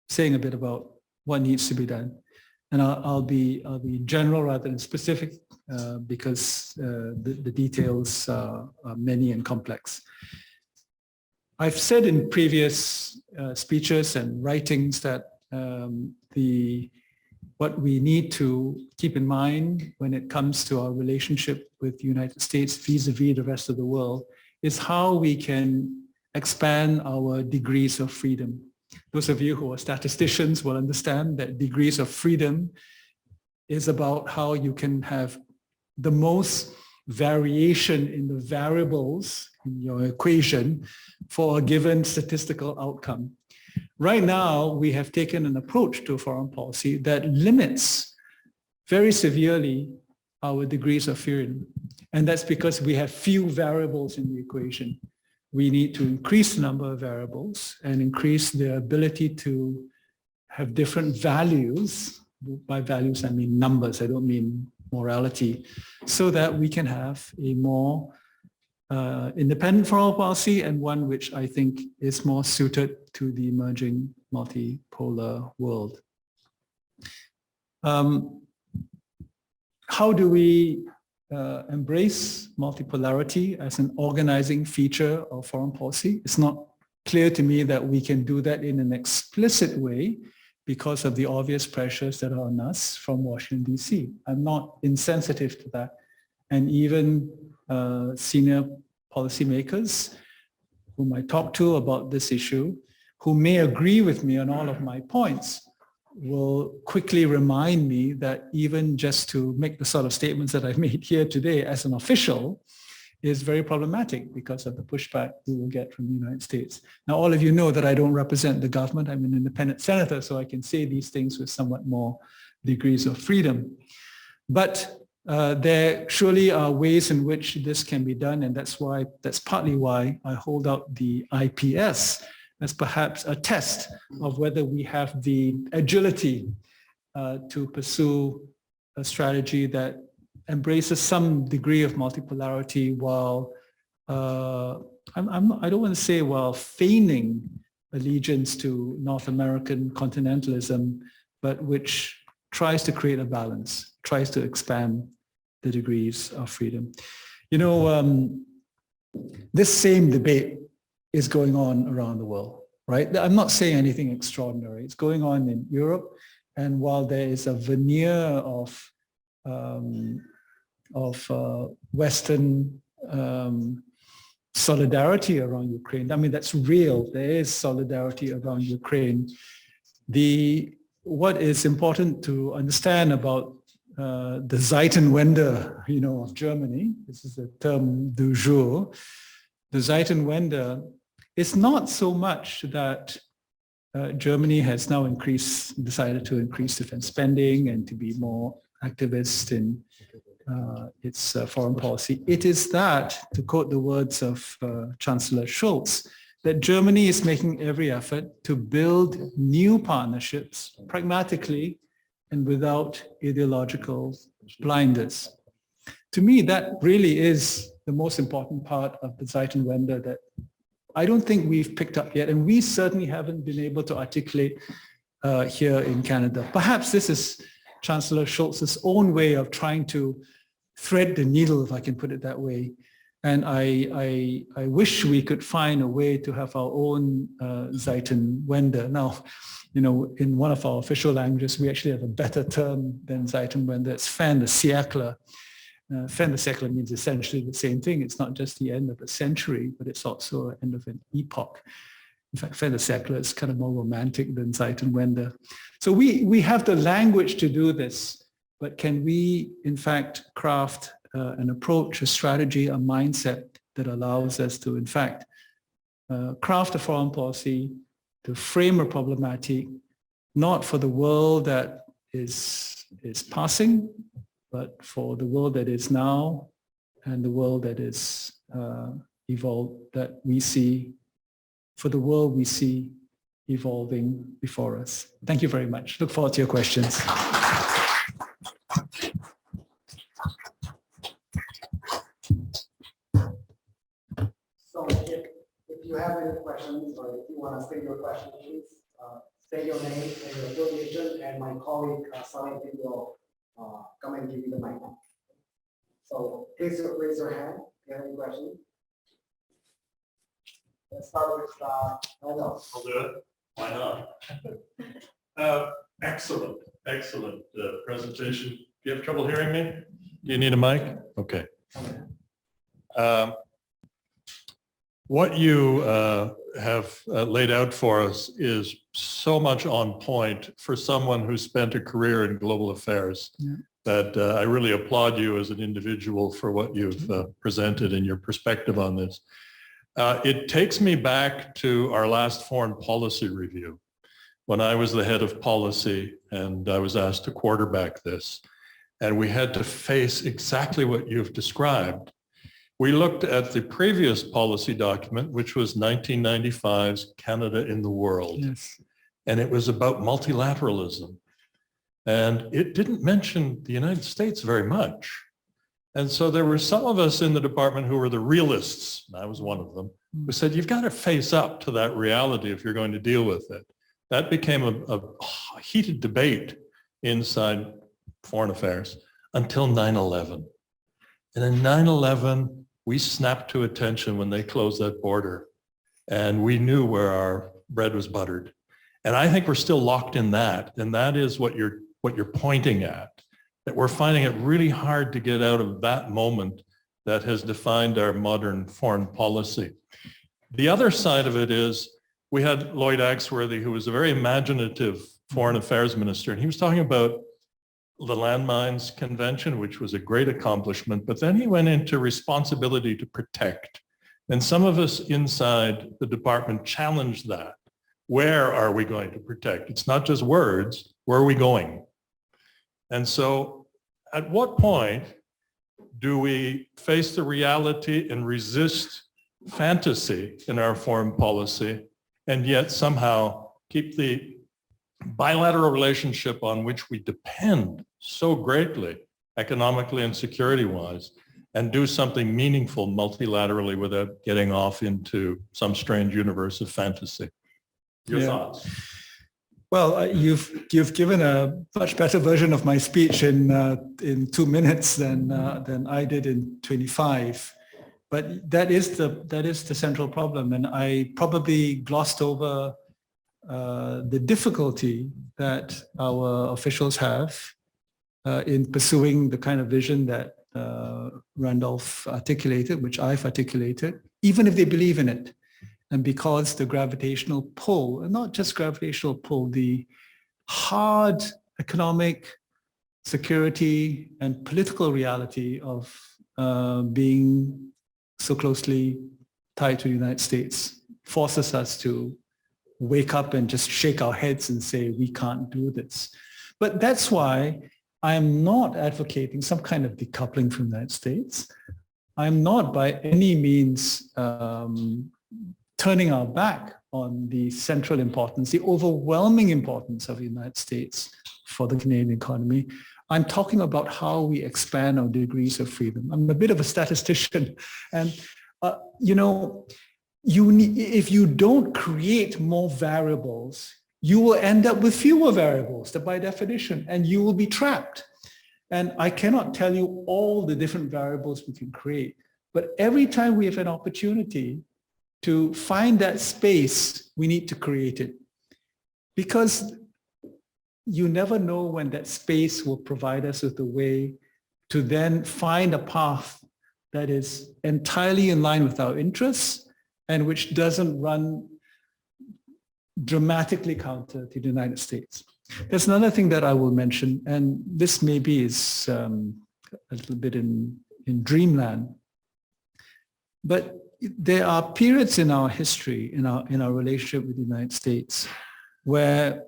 saying a bit about what needs to be done. And I'll be general rather than specific because the details are many and complex. I've said in previous speeches and writings that what we need to keep in mind when it comes to our relationship with the United States vis-a-vis the rest of the world is how we can expand our degrees of freedom. Those of you who are statisticians will understand that degrees of freedom is about how you can have the most variation in the variables in your equation for a given statistical outcome. Right now, we have taken an approach to foreign policy that limits very severely our degrees of freedom. And that's because we have few variables in the equation. We need to increase the number of variables and increase the ability to have different values. By values, I mean numbers, I don't mean morality, so that we can have a more independent foreign policy and one which I think is more suited to the emerging multipolar world. How do we embrace multipolarity as an organizing feature of foreign policy? It's not clear to me that we can do that in an explicit way because of the obvious pressures that are on us from Washington, D.C. I'm not insensitive to that. And even senior policymakers whom I talk to about this issue, who may agree with me on all of my points, will quickly remind me that even just to make the sort of statements that I've made here today as an official is very problematic because of the pushback we will get from the United States. Now, all of you know that I don't represent the government. I'm an independent senator, so I can say these things with somewhat more degrees of freedom. But there surely are ways in which this can be done, and that's partly why I hold out the IPS as perhaps a test of whether we have the agility to pursue a strategy that embraces some degree of multipolarity while, I don't want to say while feigning allegiance to North American continentalism, but which tries to create a balance, tries to expand the degrees of freedom. You know, this same debate is going on around the world, right? I'm not saying anything extraordinary. It's going on in Europe, and while there is a veneer of Western solidarity around Ukraine, I mean, that's real. There is solidarity around Ukraine. What is important to understand about the Zeitenwende, you know, of Germany, this is the term du jour. The Zeitenwende is not so much that Germany has now decided to increase defense spending and to be more activist in its foreign policy. It is that, to quote the words of Chancellor Scholz, that Germany is making every effort to build new partnerships pragmatically and without ideological blinders. To me, that really is the most important part of the Zeitenwende that I don't think we've picked up yet, and we certainly haven't been able to articulate here in Canada. Perhaps this is Chancellor Scholz's own way of trying to thread the needle, if I can put it that way. And I wish we could find a way to have our own Zeitenwende. Now, you know, in one of our official languages, we actually have a better term than Zeitenwende. It's fin de siècle. Fin de siècle means essentially the same thing. It's not just the end of a century, but it's also the end of an epoch. In fact, fin de siècle is kind of more romantic than Zeitenwende. So we have the language to do this, but can we, in fact, craft an approach, a strategy, a mindset that allows us to, in fact, craft a foreign policy, to frame a problematic, not for the world that is passing, but for the world that is now and the world that is evolved, that we see, for the world we see evolving before us. Thank you very much. Look forward to your questions. you have any questions or if you want to state your question, please state your name and your affiliation, and my colleague Sally will come and give you the mic. So please raise your hand if you have any questions. Let's start with Elmo. I'll do it. Why not? Excellent presentation. Do you have trouble hearing me? Do you need a mic? Okay. What you have laid out for us is so much on point for someone who spent a career in global affairs that I really applaud you as an individual for what you've presented and your perspective on this. It takes me back to our last foreign policy review when I was the head of policy and I was asked to quarterback this. And we had to face exactly what you've described. We looked at the previous policy document, which was 1995's Canada in the World. Yes. And it was about multilateralism. And it didn't mention the United States very much. And so there were some of us in the department who were the realists, and I was one of them, who said, you've got to face up to that reality if you're going to deal with it. That became a heated debate inside foreign affairs until 9/11. And in 9/11, we snapped to attention when they closed that border, and we knew where our bread was buttered. And I think we're still locked in that, and that is what you're pointing at, that we're finding it really hard to get out of that moment that has defined our modern foreign policy. The other side of it is we had Lloyd Axworthy, who was a very imaginative foreign affairs minister, and he was talking about the Landmines Convention, which was a great accomplishment, but then he went into responsibility to protect. And some of us inside the department challenged that. Where are we going to protect? It's not just words, where are we going? And so at what point do we face the reality and resist fantasy in our foreign policy and yet somehow keep the bilateral relationship on which we depend so greatly economically and security-wise and do something meaningful multilaterally without getting off into some strange universe of fantasy? Your thoughts? Well, you've given a much better version of my speech in 2 minutes than I did in 25. But that is the central problem, and I probably glossed over the difficulty that our officials have in pursuing the kind of vision that Randolph articulated, which I've articulated, even if they believe in it. And because the gravitational pull, and not just gravitational pull, the hard economic, security, and political reality of being so closely tied to the United States forces us to wake up and just shake our heads and say, we can't do this. But that's why I am not advocating some kind of decoupling from the United States. I'm not by any means turning our back on the central importance, the overwhelming importance of the United States for the Canadian economy. I'm talking about how we expand our degrees of freedom. I'm a bit of a statistician, and if you don't create more variables, you will end up with fewer variables by definition, and you will be trapped. And I cannot tell you all the different variables we can create, but every time we have an opportunity to find that space, we need to create it. Because you never know when that space will provide us with a way to then find a path that is entirely in line with our interests and which doesn't run dramatically counter to the United States. There's another thing that I will mention, and this maybe is a little bit in dreamland, but there are periods in our history, in our relationship with the United States, where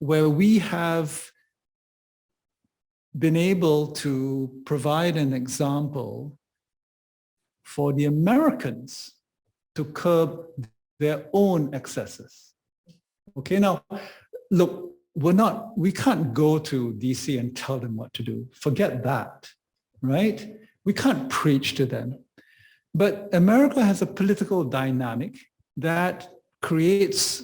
we have been able to provide an example for the Americans to curb their own excesses. Okay, now, look, we can't go to DC and tell them what to do. Forget that, right? We can't preach to them. But America has a political dynamic that creates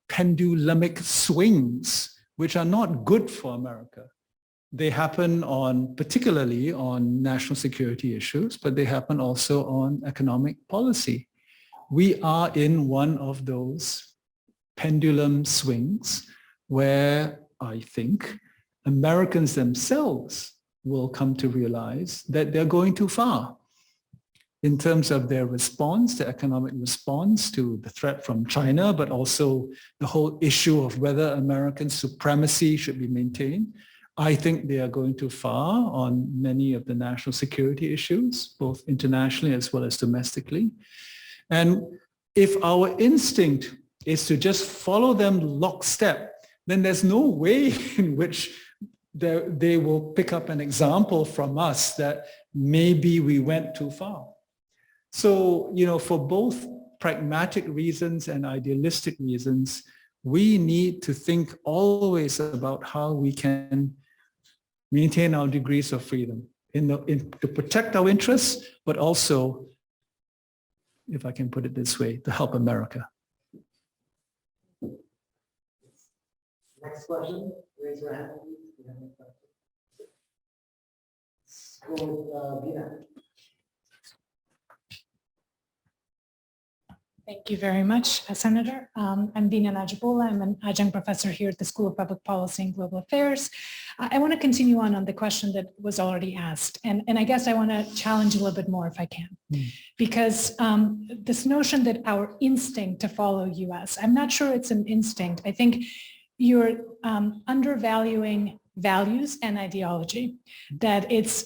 pendulumic swings, which are not good for America. They happen particularly on national security issues, but they happen also on economic policy. We are in one of those pendulum swings where I think Americans themselves will come to realize that they're going too far in terms of their response, the economic response to the threat from China, but also the whole issue of whether American supremacy should be maintained. I think they are going too far on many of the national security issues, both internationally as well as domestically. And if our instinct is to just follow them lockstep, then there's no way in which they will pick up an example from us that maybe we went too far. So, for both pragmatic reasons and idealistic reasons, we need to think always about how we can maintain our degrees of freedom to protect our interests, but also, if I can put it this way, to help America. Next question, raise your hand. Let's go with Bina. Thank you very much, Senator. I'm Dina Najibola. I'm an adjunct professor here at the School of Public Policy and Global Affairs. I want to continue on the question that was already asked. And I guess I want to challenge a little bit more if I can. Because this notion that our instinct to follow US, I'm not sure it's an instinct. I think you're undervaluing values and ideology, that it's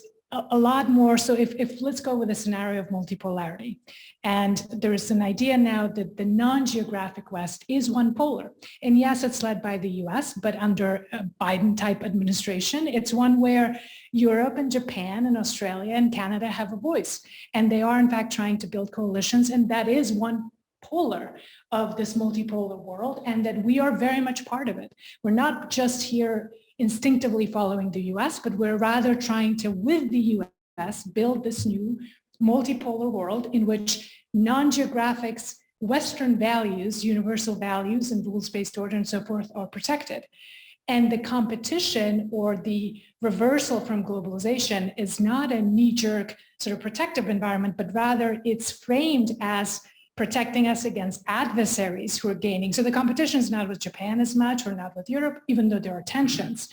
a lot more. So if let's go with a scenario of multipolarity, and there is an idea now that the non-geographic West is one polar. And yes, it's led by the US, but under a Biden type administration, it's one where Europe and Japan and Australia and Canada have a voice. And they are in fact trying to build coalitions. And that is one polar of this multipolar world, and that we are very much part of it. We're not just here instinctively following the US, but we're rather trying to, with the US, build this new multipolar world in which non-geographics, Western values, universal values and rules-based order and so forth are protected. And the competition or the reversal from globalization is not a knee-jerk sort of protective environment, but rather it's framed as protecting us against adversaries who are gaining. So the competition is not with Japan as much or not with Europe, even though there are tensions.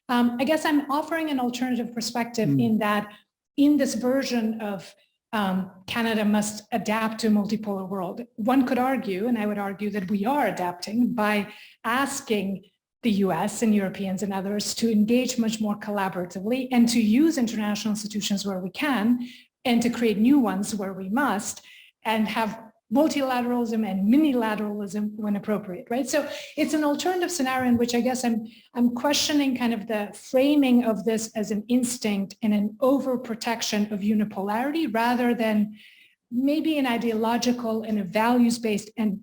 I guess I'm offering an alternative perspective in that in this version of Canada must adapt to a multipolar world. One could argue, and I would argue that we are adapting by asking the US and Europeans and others to engage much more collaboratively and to use international institutions where we can and to create new ones where we must and have multilateralism and minilateralism when appropriate, right? So it's an alternative scenario in which I guess I'm questioning kind of the framing of this as an instinct and an overprotection of unipolarity rather than maybe an ideological and a values-based and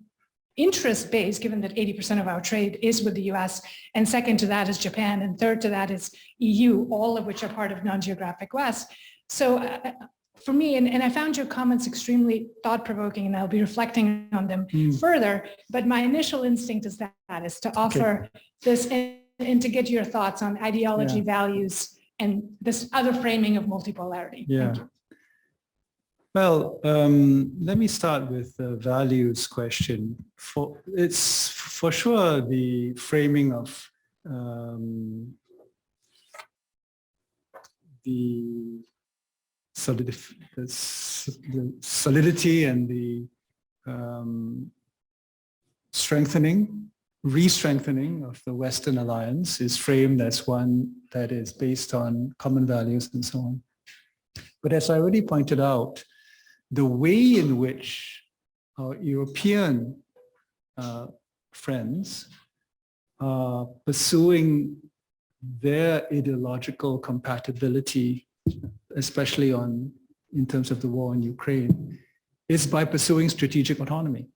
interest-based, given that 80% of our trade is with the US, and second to that is Japan, and third to that is EU, all of which are part of non-geographic West. So for me, and I found your comments extremely thought-provoking, and I'll be reflecting on them further, but my initial instinct is to offer this and to get your thoughts on ideology, values, and this other framing of multipolarity. Yeah. Thank you. Well, let me start with the values question. It's for sure the framing of the solidity and the re-strengthening of the Western alliance is framed as one that is based on common values and so on. But as I already pointed out, the way in which our European friends are pursuing their ideological compatibility, especially in terms of the war in Ukraine, is by pursuing strategic autonomy.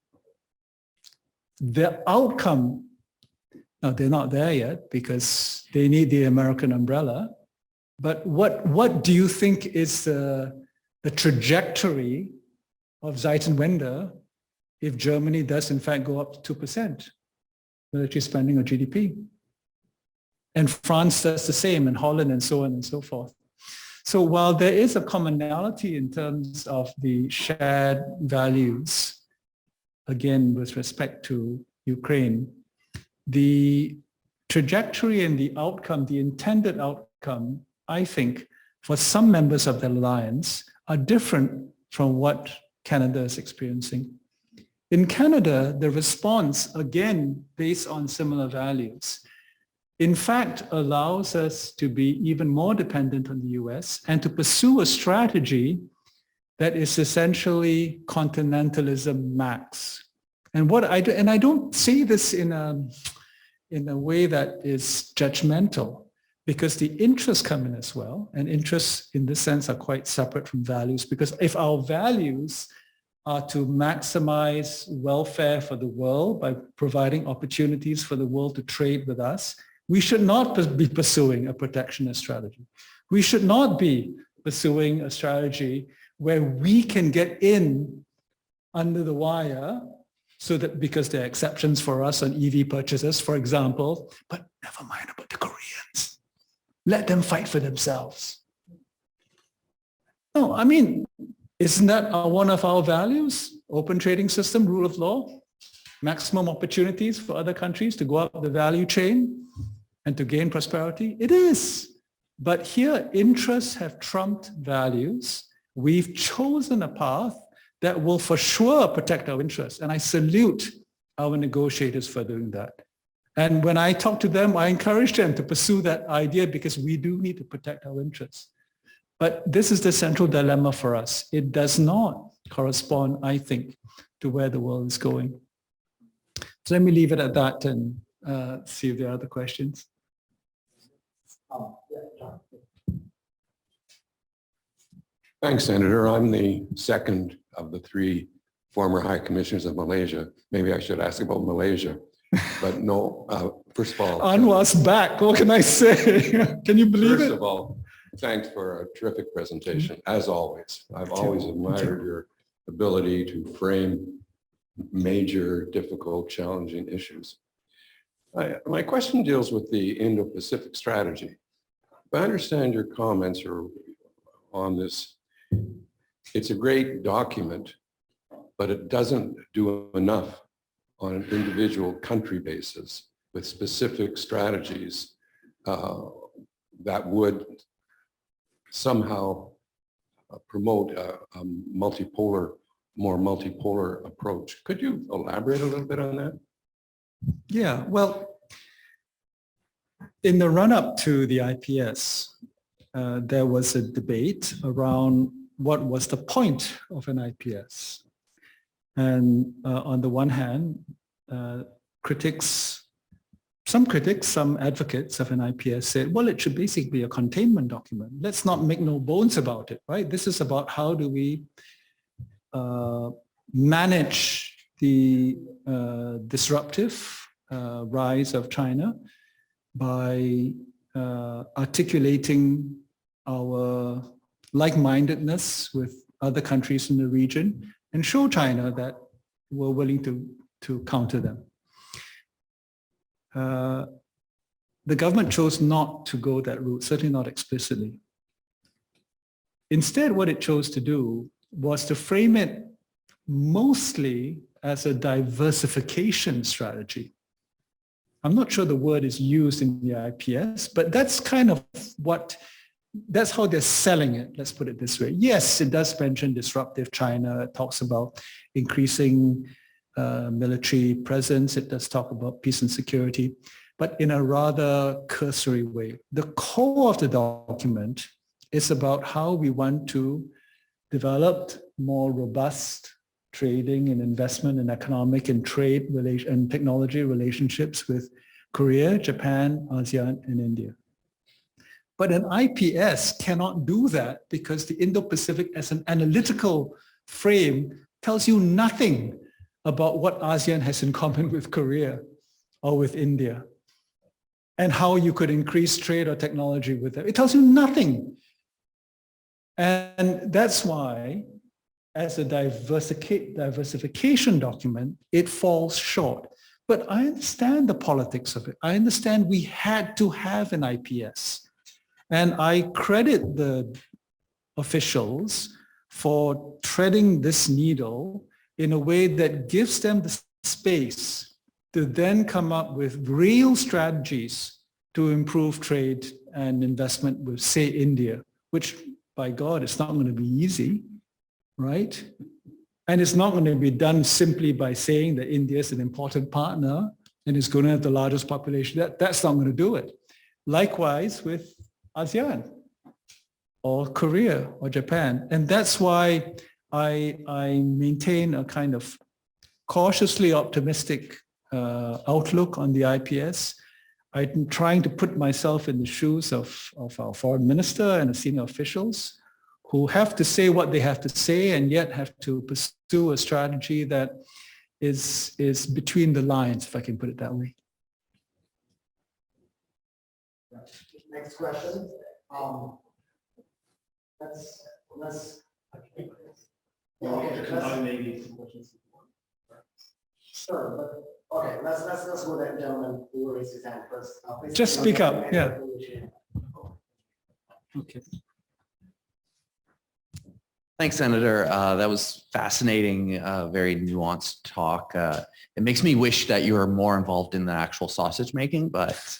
The outcome, now they're not there yet because they need the American umbrella, but what do you think is the the trajectory of Zeitenwende if Germany does in fact go up to 2% military spending or GDP. And France does the same, and Holland, and so on and so forth. So while there is a commonality in terms of the shared values, again, with respect to Ukraine, the trajectory and the outcome, the intended outcome, I think, for some members of the alliance are different from what Canada is experiencing. In Canada, the response, again, based on similar values, in fact, allows us to be even more dependent on the US and to pursue a strategy that is essentially continentalism max. And what I do, and I don't say this in a way that is judgmental, because the interests come in as well, and interests in this sense are quite separate from values, because if our values are to maximize welfare for the world by providing opportunities for the world to trade with us, we should not be pursuing a protectionist strategy. We should not be pursuing a strategy where we can get in under the wire, so that because there are exceptions for us on EV purchases, for example, but never mind about the Koreans. Let them fight for themselves. No, I mean, isn't that one of our values? Open trading system, rule of law, maximum opportunities for other countries to go up the value chain and to gain prosperity? It is. But here, interests have trumped values. We've chosen a path that will for sure protect our interests. And I salute our negotiators for doing that. And when I talk to them, I encourage them to pursue that idea, because we do need to protect our interests. But this is the central dilemma for us. It does not correspond, I think, to where the world is going. So let me leave it at that and see if there are other questions. Thanks, Senator. I'm the second of the three former high commissioners of Malaysia. Maybe I should ask about Malaysia, but no, first of all. Anwar's back. What can I say? Can you believe it? First of all, thanks for a terrific presentation, as always. I've always admired your ability to frame major, difficult, challenging issues. My question deals with the Indo-Pacific strategy. If I understand your comments on this, it's a great document, but it doesn't do enough on an individual country basis with specific strategies that would somehow promote a more multipolar approach. Could you elaborate a little bit on that? Yeah, well, in the run-up to the IPS, there was a debate around what was the point of an IPS. And on the one hand, some advocates of an IPS said, well, it should basically be a containment document. Let's not make no bones about it, right? This is about how do we manage the disruptive rise of China by articulating our like-mindedness with other countries in the region and show China that we're willing to counter them. The government chose not to go that route, certainly not explicitly. Instead, what it chose to do was to frame it mostly as a diversification strategy. I'm not sure the word is used in the IPS, but that's kind of that's how they're selling it. Let's put it this way. Yes, it does mention disruptive China. It talks about increasing military presence. It does talk about peace and security, but in a rather cursory way. The core of the document is about how we want to develop more robust trading and investment and economic and trade and technology relationships with Korea, Japan, ASEAN, and India. But an IPS cannot do that because the Indo-Pacific as an analytical frame tells you nothing about what ASEAN has in common with Korea or with India and how you could increase trade or technology with them. It tells you nothing. And that's why, as a diversification document, it falls short. But I understand the politics of it. I understand we had to have an IPS. And I credit the officials for treading this needle in a way that gives them the space to then come up with real strategies to improve trade and investment with, say, India, which, by God, it's not going to be easy, right? And it's not going to be done simply by saying that India is an important partner and is going to have the largest population. That's not going to do it. Likewise with ASEAN or Korea or Japan. And that's why I maintain a kind of cautiously optimistic outlook on the IPS. I'm trying to put myself in the shoes of our foreign minister and the senior officials who have to say what they have to say and yet have to pursue a strategy that is between the lines, if I can put it that way. Next question. Let's Sure, but okay, let's go that gentleman who raised his hand first. Just speak up, yeah. Okay. Thanks, Senator. That was fascinating, very nuanced talk. It makes me wish that you were more involved in the actual sausage making, but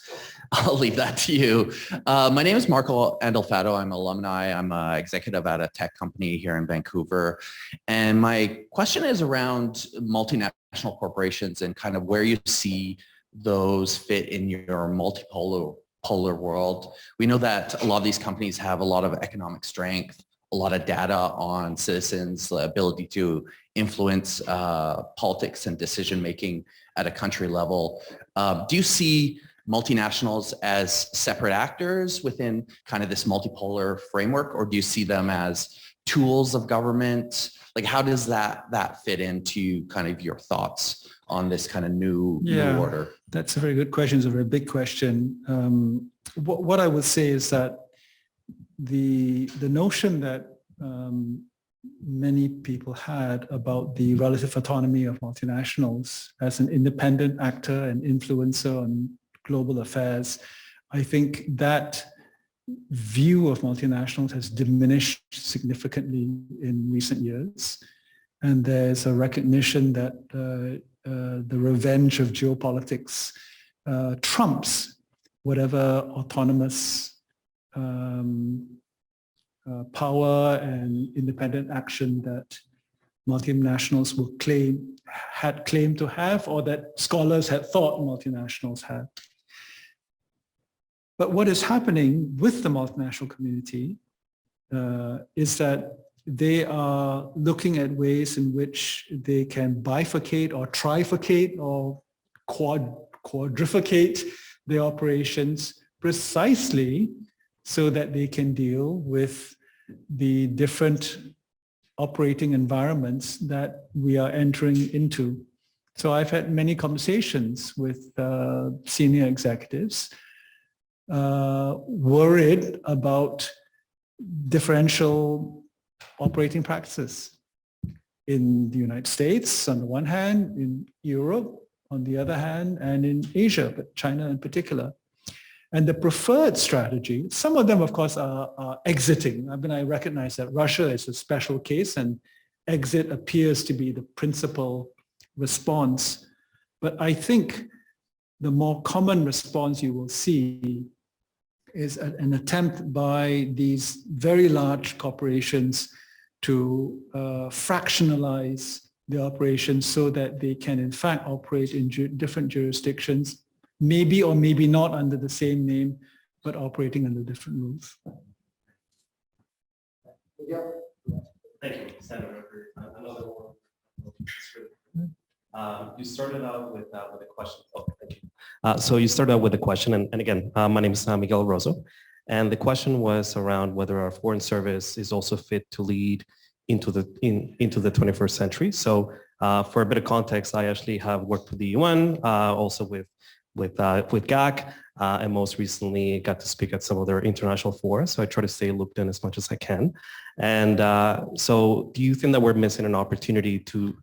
I'll leave that to you. My name is Marco Andelfato. I'm an alumni. I'm an executive at a tech company here in Vancouver. And my question is around multinational corporations and kind of where you see those fit in your multipolar world. We know that a lot of these companies have a lot of economic strength, a lot of data on citizens, the ability to influence politics and decision-making at a country level. Do you see multinationals as separate actors within kind of this multipolar framework, or do you see them as tools of government? Like, how does that fit into kind of your thoughts on this kind of new order? That's a very good question. It's a very big question. What I would say is that the notion that many people had about the relative autonomy of multinationals as an independent actor and influencer on global affairs, I think that view of multinationals has diminished significantly in recent years. And there's a recognition that the revenge of geopolitics trumps whatever autonomous power and independent action that multinationals had claimed to have, or that scholars had thought multinationals had. But what is happening with the multinational community is that they are looking at ways in which they can bifurcate or trifurcate or quadrifurcate their operations precisely so that they can deal with the different operating environments that we are entering into. So I've had many conversations with senior executives worried about differential operating practices in the United States on the one hand, in Europe on the other hand, and in Asia, but China in particular. And the preferred strategy, some of them, of course, are exiting. I mean, I recognize that Russia is a special case and exit appears to be the principal response. But I think the more common response you will see is an attempt by these very large corporations to fractionalize the operations so that they can, in fact, operate in different jurisdictions, maybe or maybe not under the same name, but operating under different rules. Thank you, Senator. Another one. You started out with a question. Oh, thank you. So you started out with a question, and again, my name is Miguel Rosso, and the question was around whether our foreign service is also fit to lead into the 21st century. So for a bit of context, I actually have worked with the UN, also with with GAC, and most recently got to speak at some of their international forums. So I try to stay looped in as much as I can. And so do you think that we're missing an opportunity to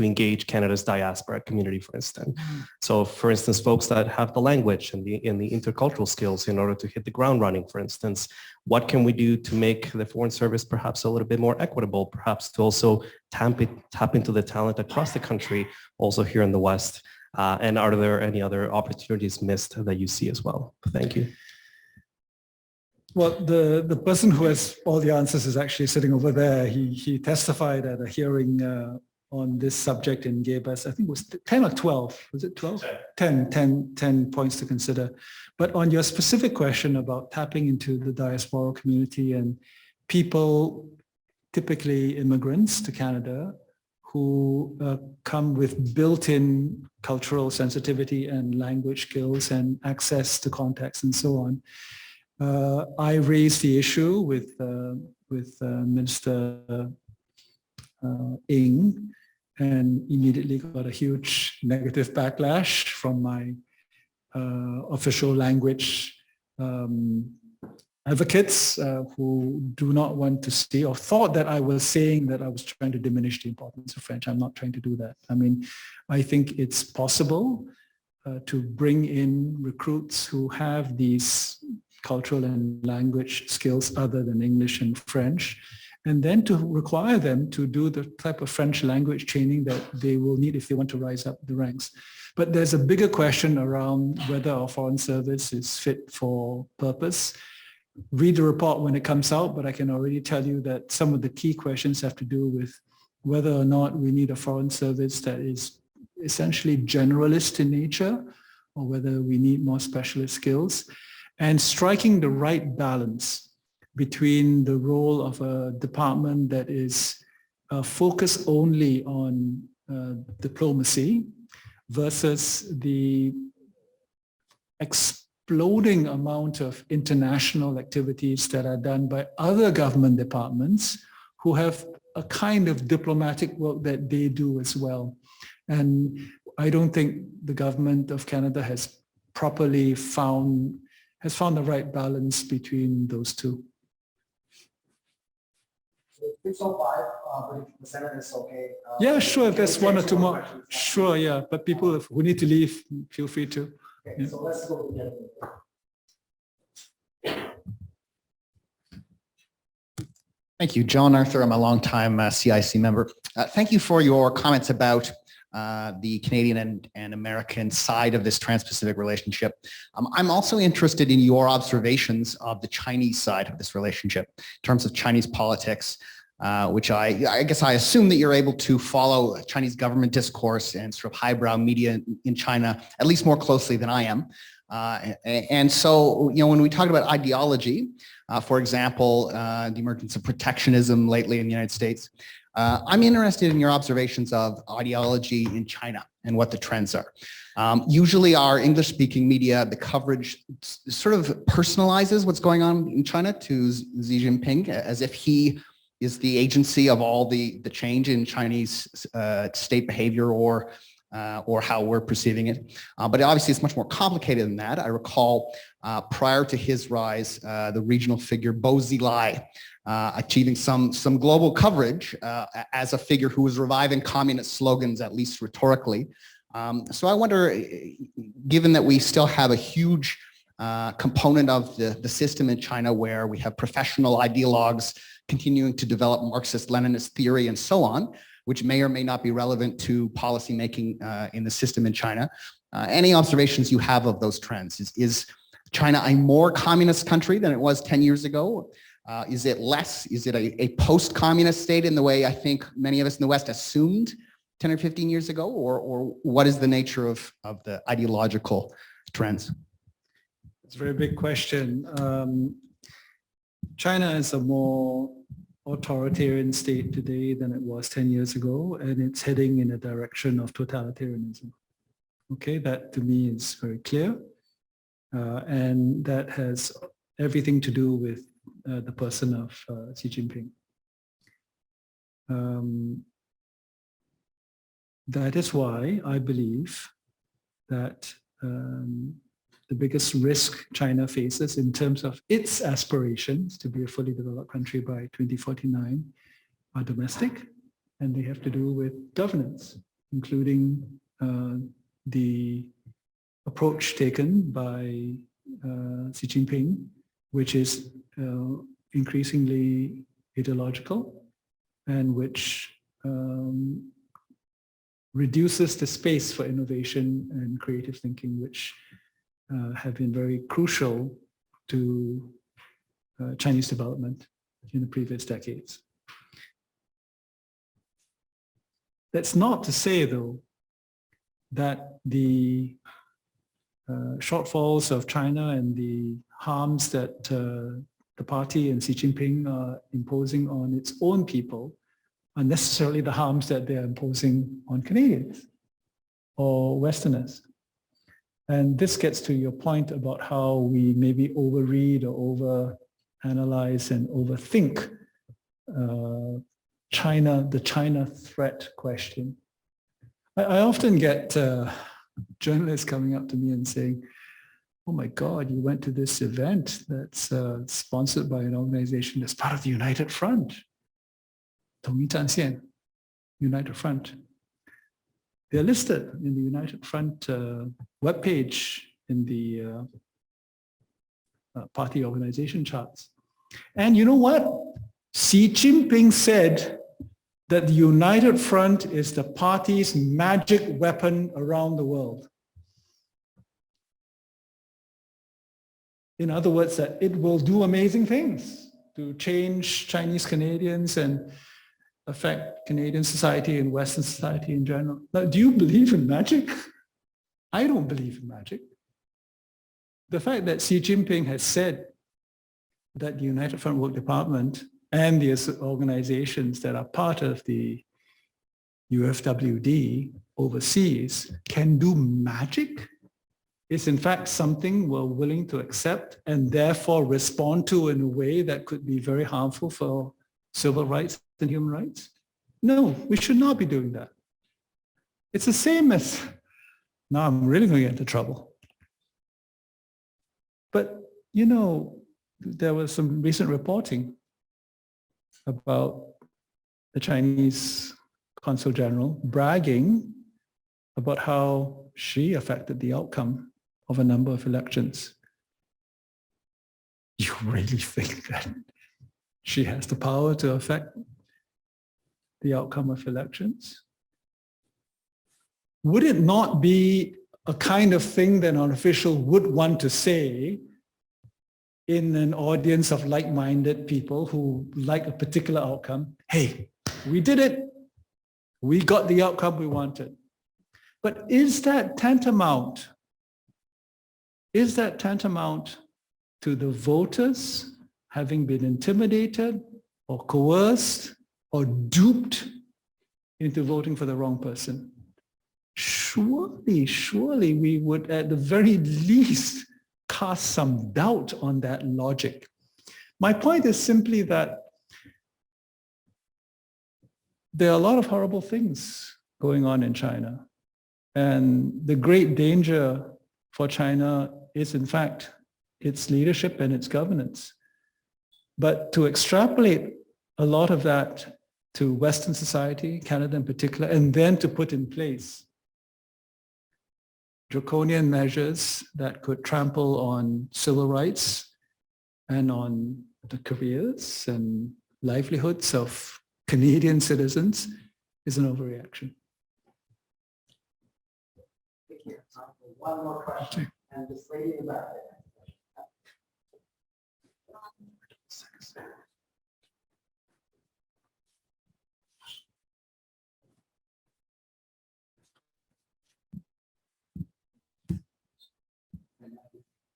engage Canada's diaspora community, for instance? So for instance, folks that have the language and the intercultural skills in order to hit the ground running, for instance, what can we do to make the Foreign Service perhaps a little bit more equitable, perhaps to also tap into the talent across the country, also here in the West? And are there any other opportunities missed that you see as well? Thank you. Well, the person who has all the answers is actually sitting over there. He testified at a hearing on this subject and gave us, I think it was 10 or 12. Was it 12? 10 points to consider. But on your specific question about tapping into the diaspora community and people, typically immigrants to Canada, who come with built-in cultural sensitivity and language skills and access to context and so on. I raised the issue with Minister Ng, and immediately got a huge negative backlash from my official language advocates who do not want to see or thought that I was saying that I was trying to diminish the importance of French. I'm not trying to do that. I mean, I think it's possible to bring in recruits who have these cultural and language skills other than English and French, and then to require them to do the type of French language training that they will need if they want to rise up the ranks. But there's a bigger question around whether our Foreign Service is fit for purpose. Read the report when it comes out, but I can already tell you that some of the key questions have to do with whether or not we need a Foreign Service that is essentially generalist in nature, or whether we need more specialist skills, and striking the right balance between the role of a department that is focused only on diplomacy versus the exploding amount of international activities that are done by other government departments who have a kind of diplomatic work that they do as well. And I don't think the government of Canada has properly found the right balance between those two. It's all five, but if the Senate is okay. Yeah, sure, if there's one or two more. Sure, yeah, but people who need to leave, feel free to. Okay, so let's go together. Thank you, John Arthur. I'm a longtime CIC member. Thank you for your comments about the Canadian and American side of this trans-Pacific relationship. I'm also interested in your observations of the Chinese side of this relationship in terms of Chinese politics, which I guess I assume that you're able to follow Chinese government discourse and sort of highbrow media in China at least more closely than I am. And so, you know, when we talk about ideology, for example, the emergence of protectionism lately in the United States, I'm interested in your observations of ideology in China and what the trends are. Usually our English-speaking media, the coverage sort of personalizes what's going on in China to Xi Jinping as if he is the agency of all the change in Chinese state behavior or how we're perceiving it. But obviously it's much more complicated than that. I recall prior to his rise, the regional figure Bo Xilai achieving some global coverage as a figure who was reviving communist slogans, at least rhetorically. So I wonder, given that we still have a huge component of the system in China where we have professional ideologues continuing to develop Marxist-Leninist theory and so on, which may or may not be relevant to policymaking in the system in China. Any observations you have of those trends? Is China a more communist country than it was 10 years ago? Is it less? Is it a post-communist state in the way I think many of us in the West assumed 10 or 15 years ago? Or what is the nature of the ideological trends? It's a very big question. China is a more authoritarian state today than it was 10 years ago, and it's heading in a direction of totalitarianism. Okay, that to me is very clear. And that has everything to do with the person of Xi Jinping. That is why I believe that the biggest risk China faces in terms of its aspirations to be a fully developed country by 2049 are domestic, and they have to do with governance, including the approach taken by Xi Jinping, which is increasingly ideological and which reduces the space for innovation and creative thinking, which have been very crucial to Chinese development in the previous decades. That's not to say, though, that the shortfalls of China and the harms that the party and Xi Jinping are imposing on its own people are necessarily the harms that they're imposing on Canadians or Westerners. And this gets to your point about how we maybe overread or overanalyze and overthink the China threat question. I often get journalists coming up to me and saying, oh my God, you went to this event that's sponsored by an organization that's part of the United Front. United Front. They're listed in the United Front webpage in the party organization charts. And you know what? Xi Jinping said that the United Front is the party's magic weapon around the world. In other words, that it will do amazing things to change Chinese Canadians and affect Canadian society and Western society in general. Now, do you believe in magic? I don't believe in magic. The fact that Xi Jinping has said that the United Front Work Department and the organizations that are part of the UFWD overseas can do magic is in fact something we're willing to accept and therefore respond to in a way that could be very harmful for civil rights and human rights? No, we should not be doing that. It's the same as, now I'm really going to get into trouble. But, you know, there was some recent reporting about the Chinese Consul General bragging about how she affected the outcome of a number of elections. You really think that she has the power to affect the outcome of elections? Would it not be a kind of thing that an official would want to say in an audience of like-minded people who like a particular outcome? Hey, we did it. We got the outcome we wanted. But is that tantamount? Is that tantamount to the voters having been intimidated or coerced or duped into voting for the wrong person? Surely we would at the very least cast some doubt on that logic. My point is simply that there are a lot of horrible things going on in China. And the great danger for China is, in fact, its leadership and its governance. But to extrapolate a lot of that to Western society, Canada in particular, and then to put in place draconian measures that could trample on civil rights and on the careers and livelihoods of Canadian citizens is an overreaction. One more question, and this lady in the back.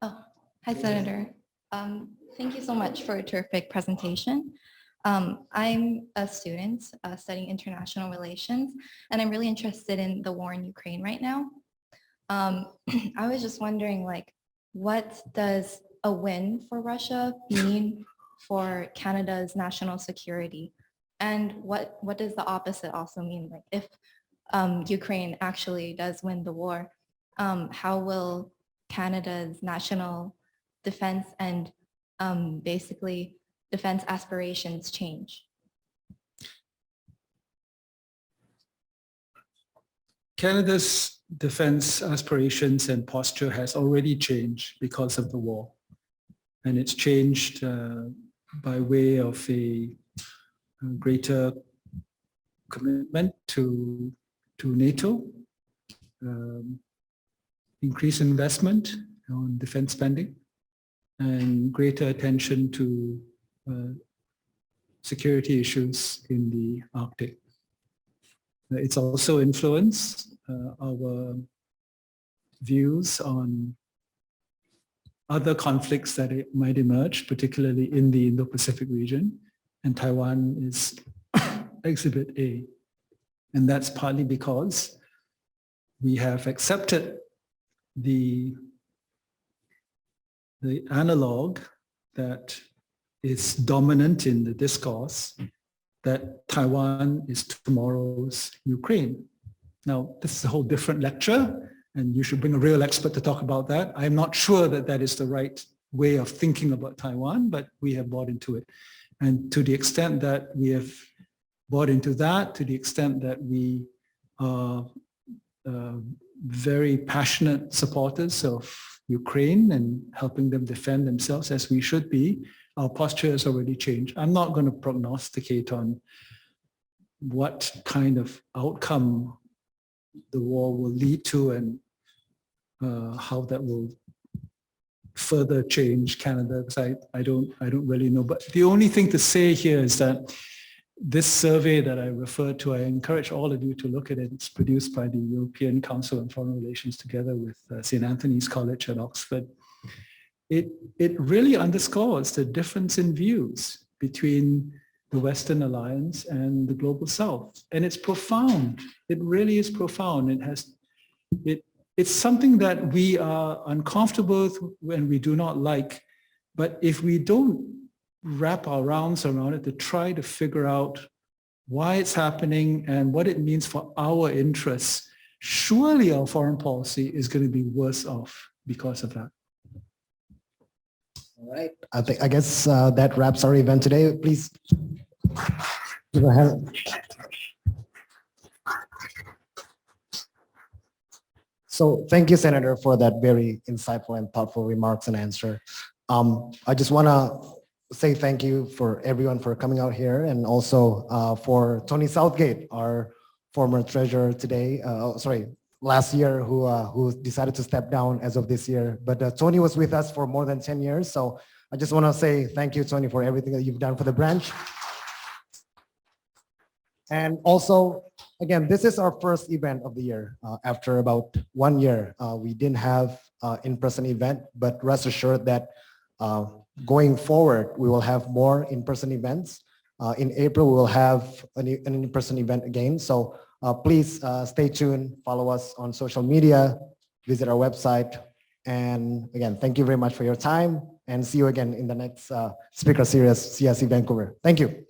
Oh, hi, Senator. Thank you so much for a terrific presentation. I'm a student studying international relations, and I'm really interested in the war in Ukraine right now. I was just wondering, like, what does a win for Russia mean for Canada's national security? And what does the opposite also mean? Like, if Ukraine actually does win the war, how will Canada's national defense and basically defense aspirations change? Canada's defense aspirations and posture has already changed because of the war. And it's changed by way of a greater commitment to NATO, increased investment on defense spending, and greater attention to security issues in the Arctic. It's also influenced our views on other conflicts that it might emerge, particularly in the Indo-Pacific region, and Taiwan is Exhibit A. And that's partly because we have accepted the analog that is dominant in the discourse that Taiwan is tomorrow's Ukraine. Now, this is a whole different lecture, and you should bring a real expert to talk about that. I'm not sure that that is the right way of thinking about Taiwan, but we have bought into it. And to the extent that we have bought into that, to the extent that we are very passionate supporters of Ukraine and helping them defend themselves as we should be, our posture has already changed. I'm not going to prognosticate on what kind of outcome the war will lead to and how that will further change Canada, because I don't really know. But the only thing to say here is that this survey that I referred to, I encourage all of you to look at it. It's produced by the European Council on Foreign Relations together with St. Anthony's College at Oxford. It really underscores the difference in views between the Western Alliance and the Global South. And it's profound. It really is profound. It's something that we are uncomfortable with and we do not like. But if we don't wrap our arms around it to try to figure out why it's happening and what it means for our interests, surely our foreign policy is going to be worse off because of that. All right. I guess that wraps our event today. Please give a hand. So thank you, Senator, for that very insightful and thoughtful remarks and answer. I just want to say thank you for everyone for coming out here, and also for Tony Southgate, our former treasurer today, last year, who decided to step down as of this year. But Tony was with us for more than 10 years. So I just want to say thank you, Tony, for everything that you've done for the branch. And also, again, this is our first event of the year. After about 1 year, we didn't have in-person event, but rest assured that going forward, we will have more in-person events. In April, we will have an in-person event again. So please stay tuned, follow us on social media, visit our website. And again, thank you very much for your time, and see you again in the next speaker series, CIC Vancouver. Thank you.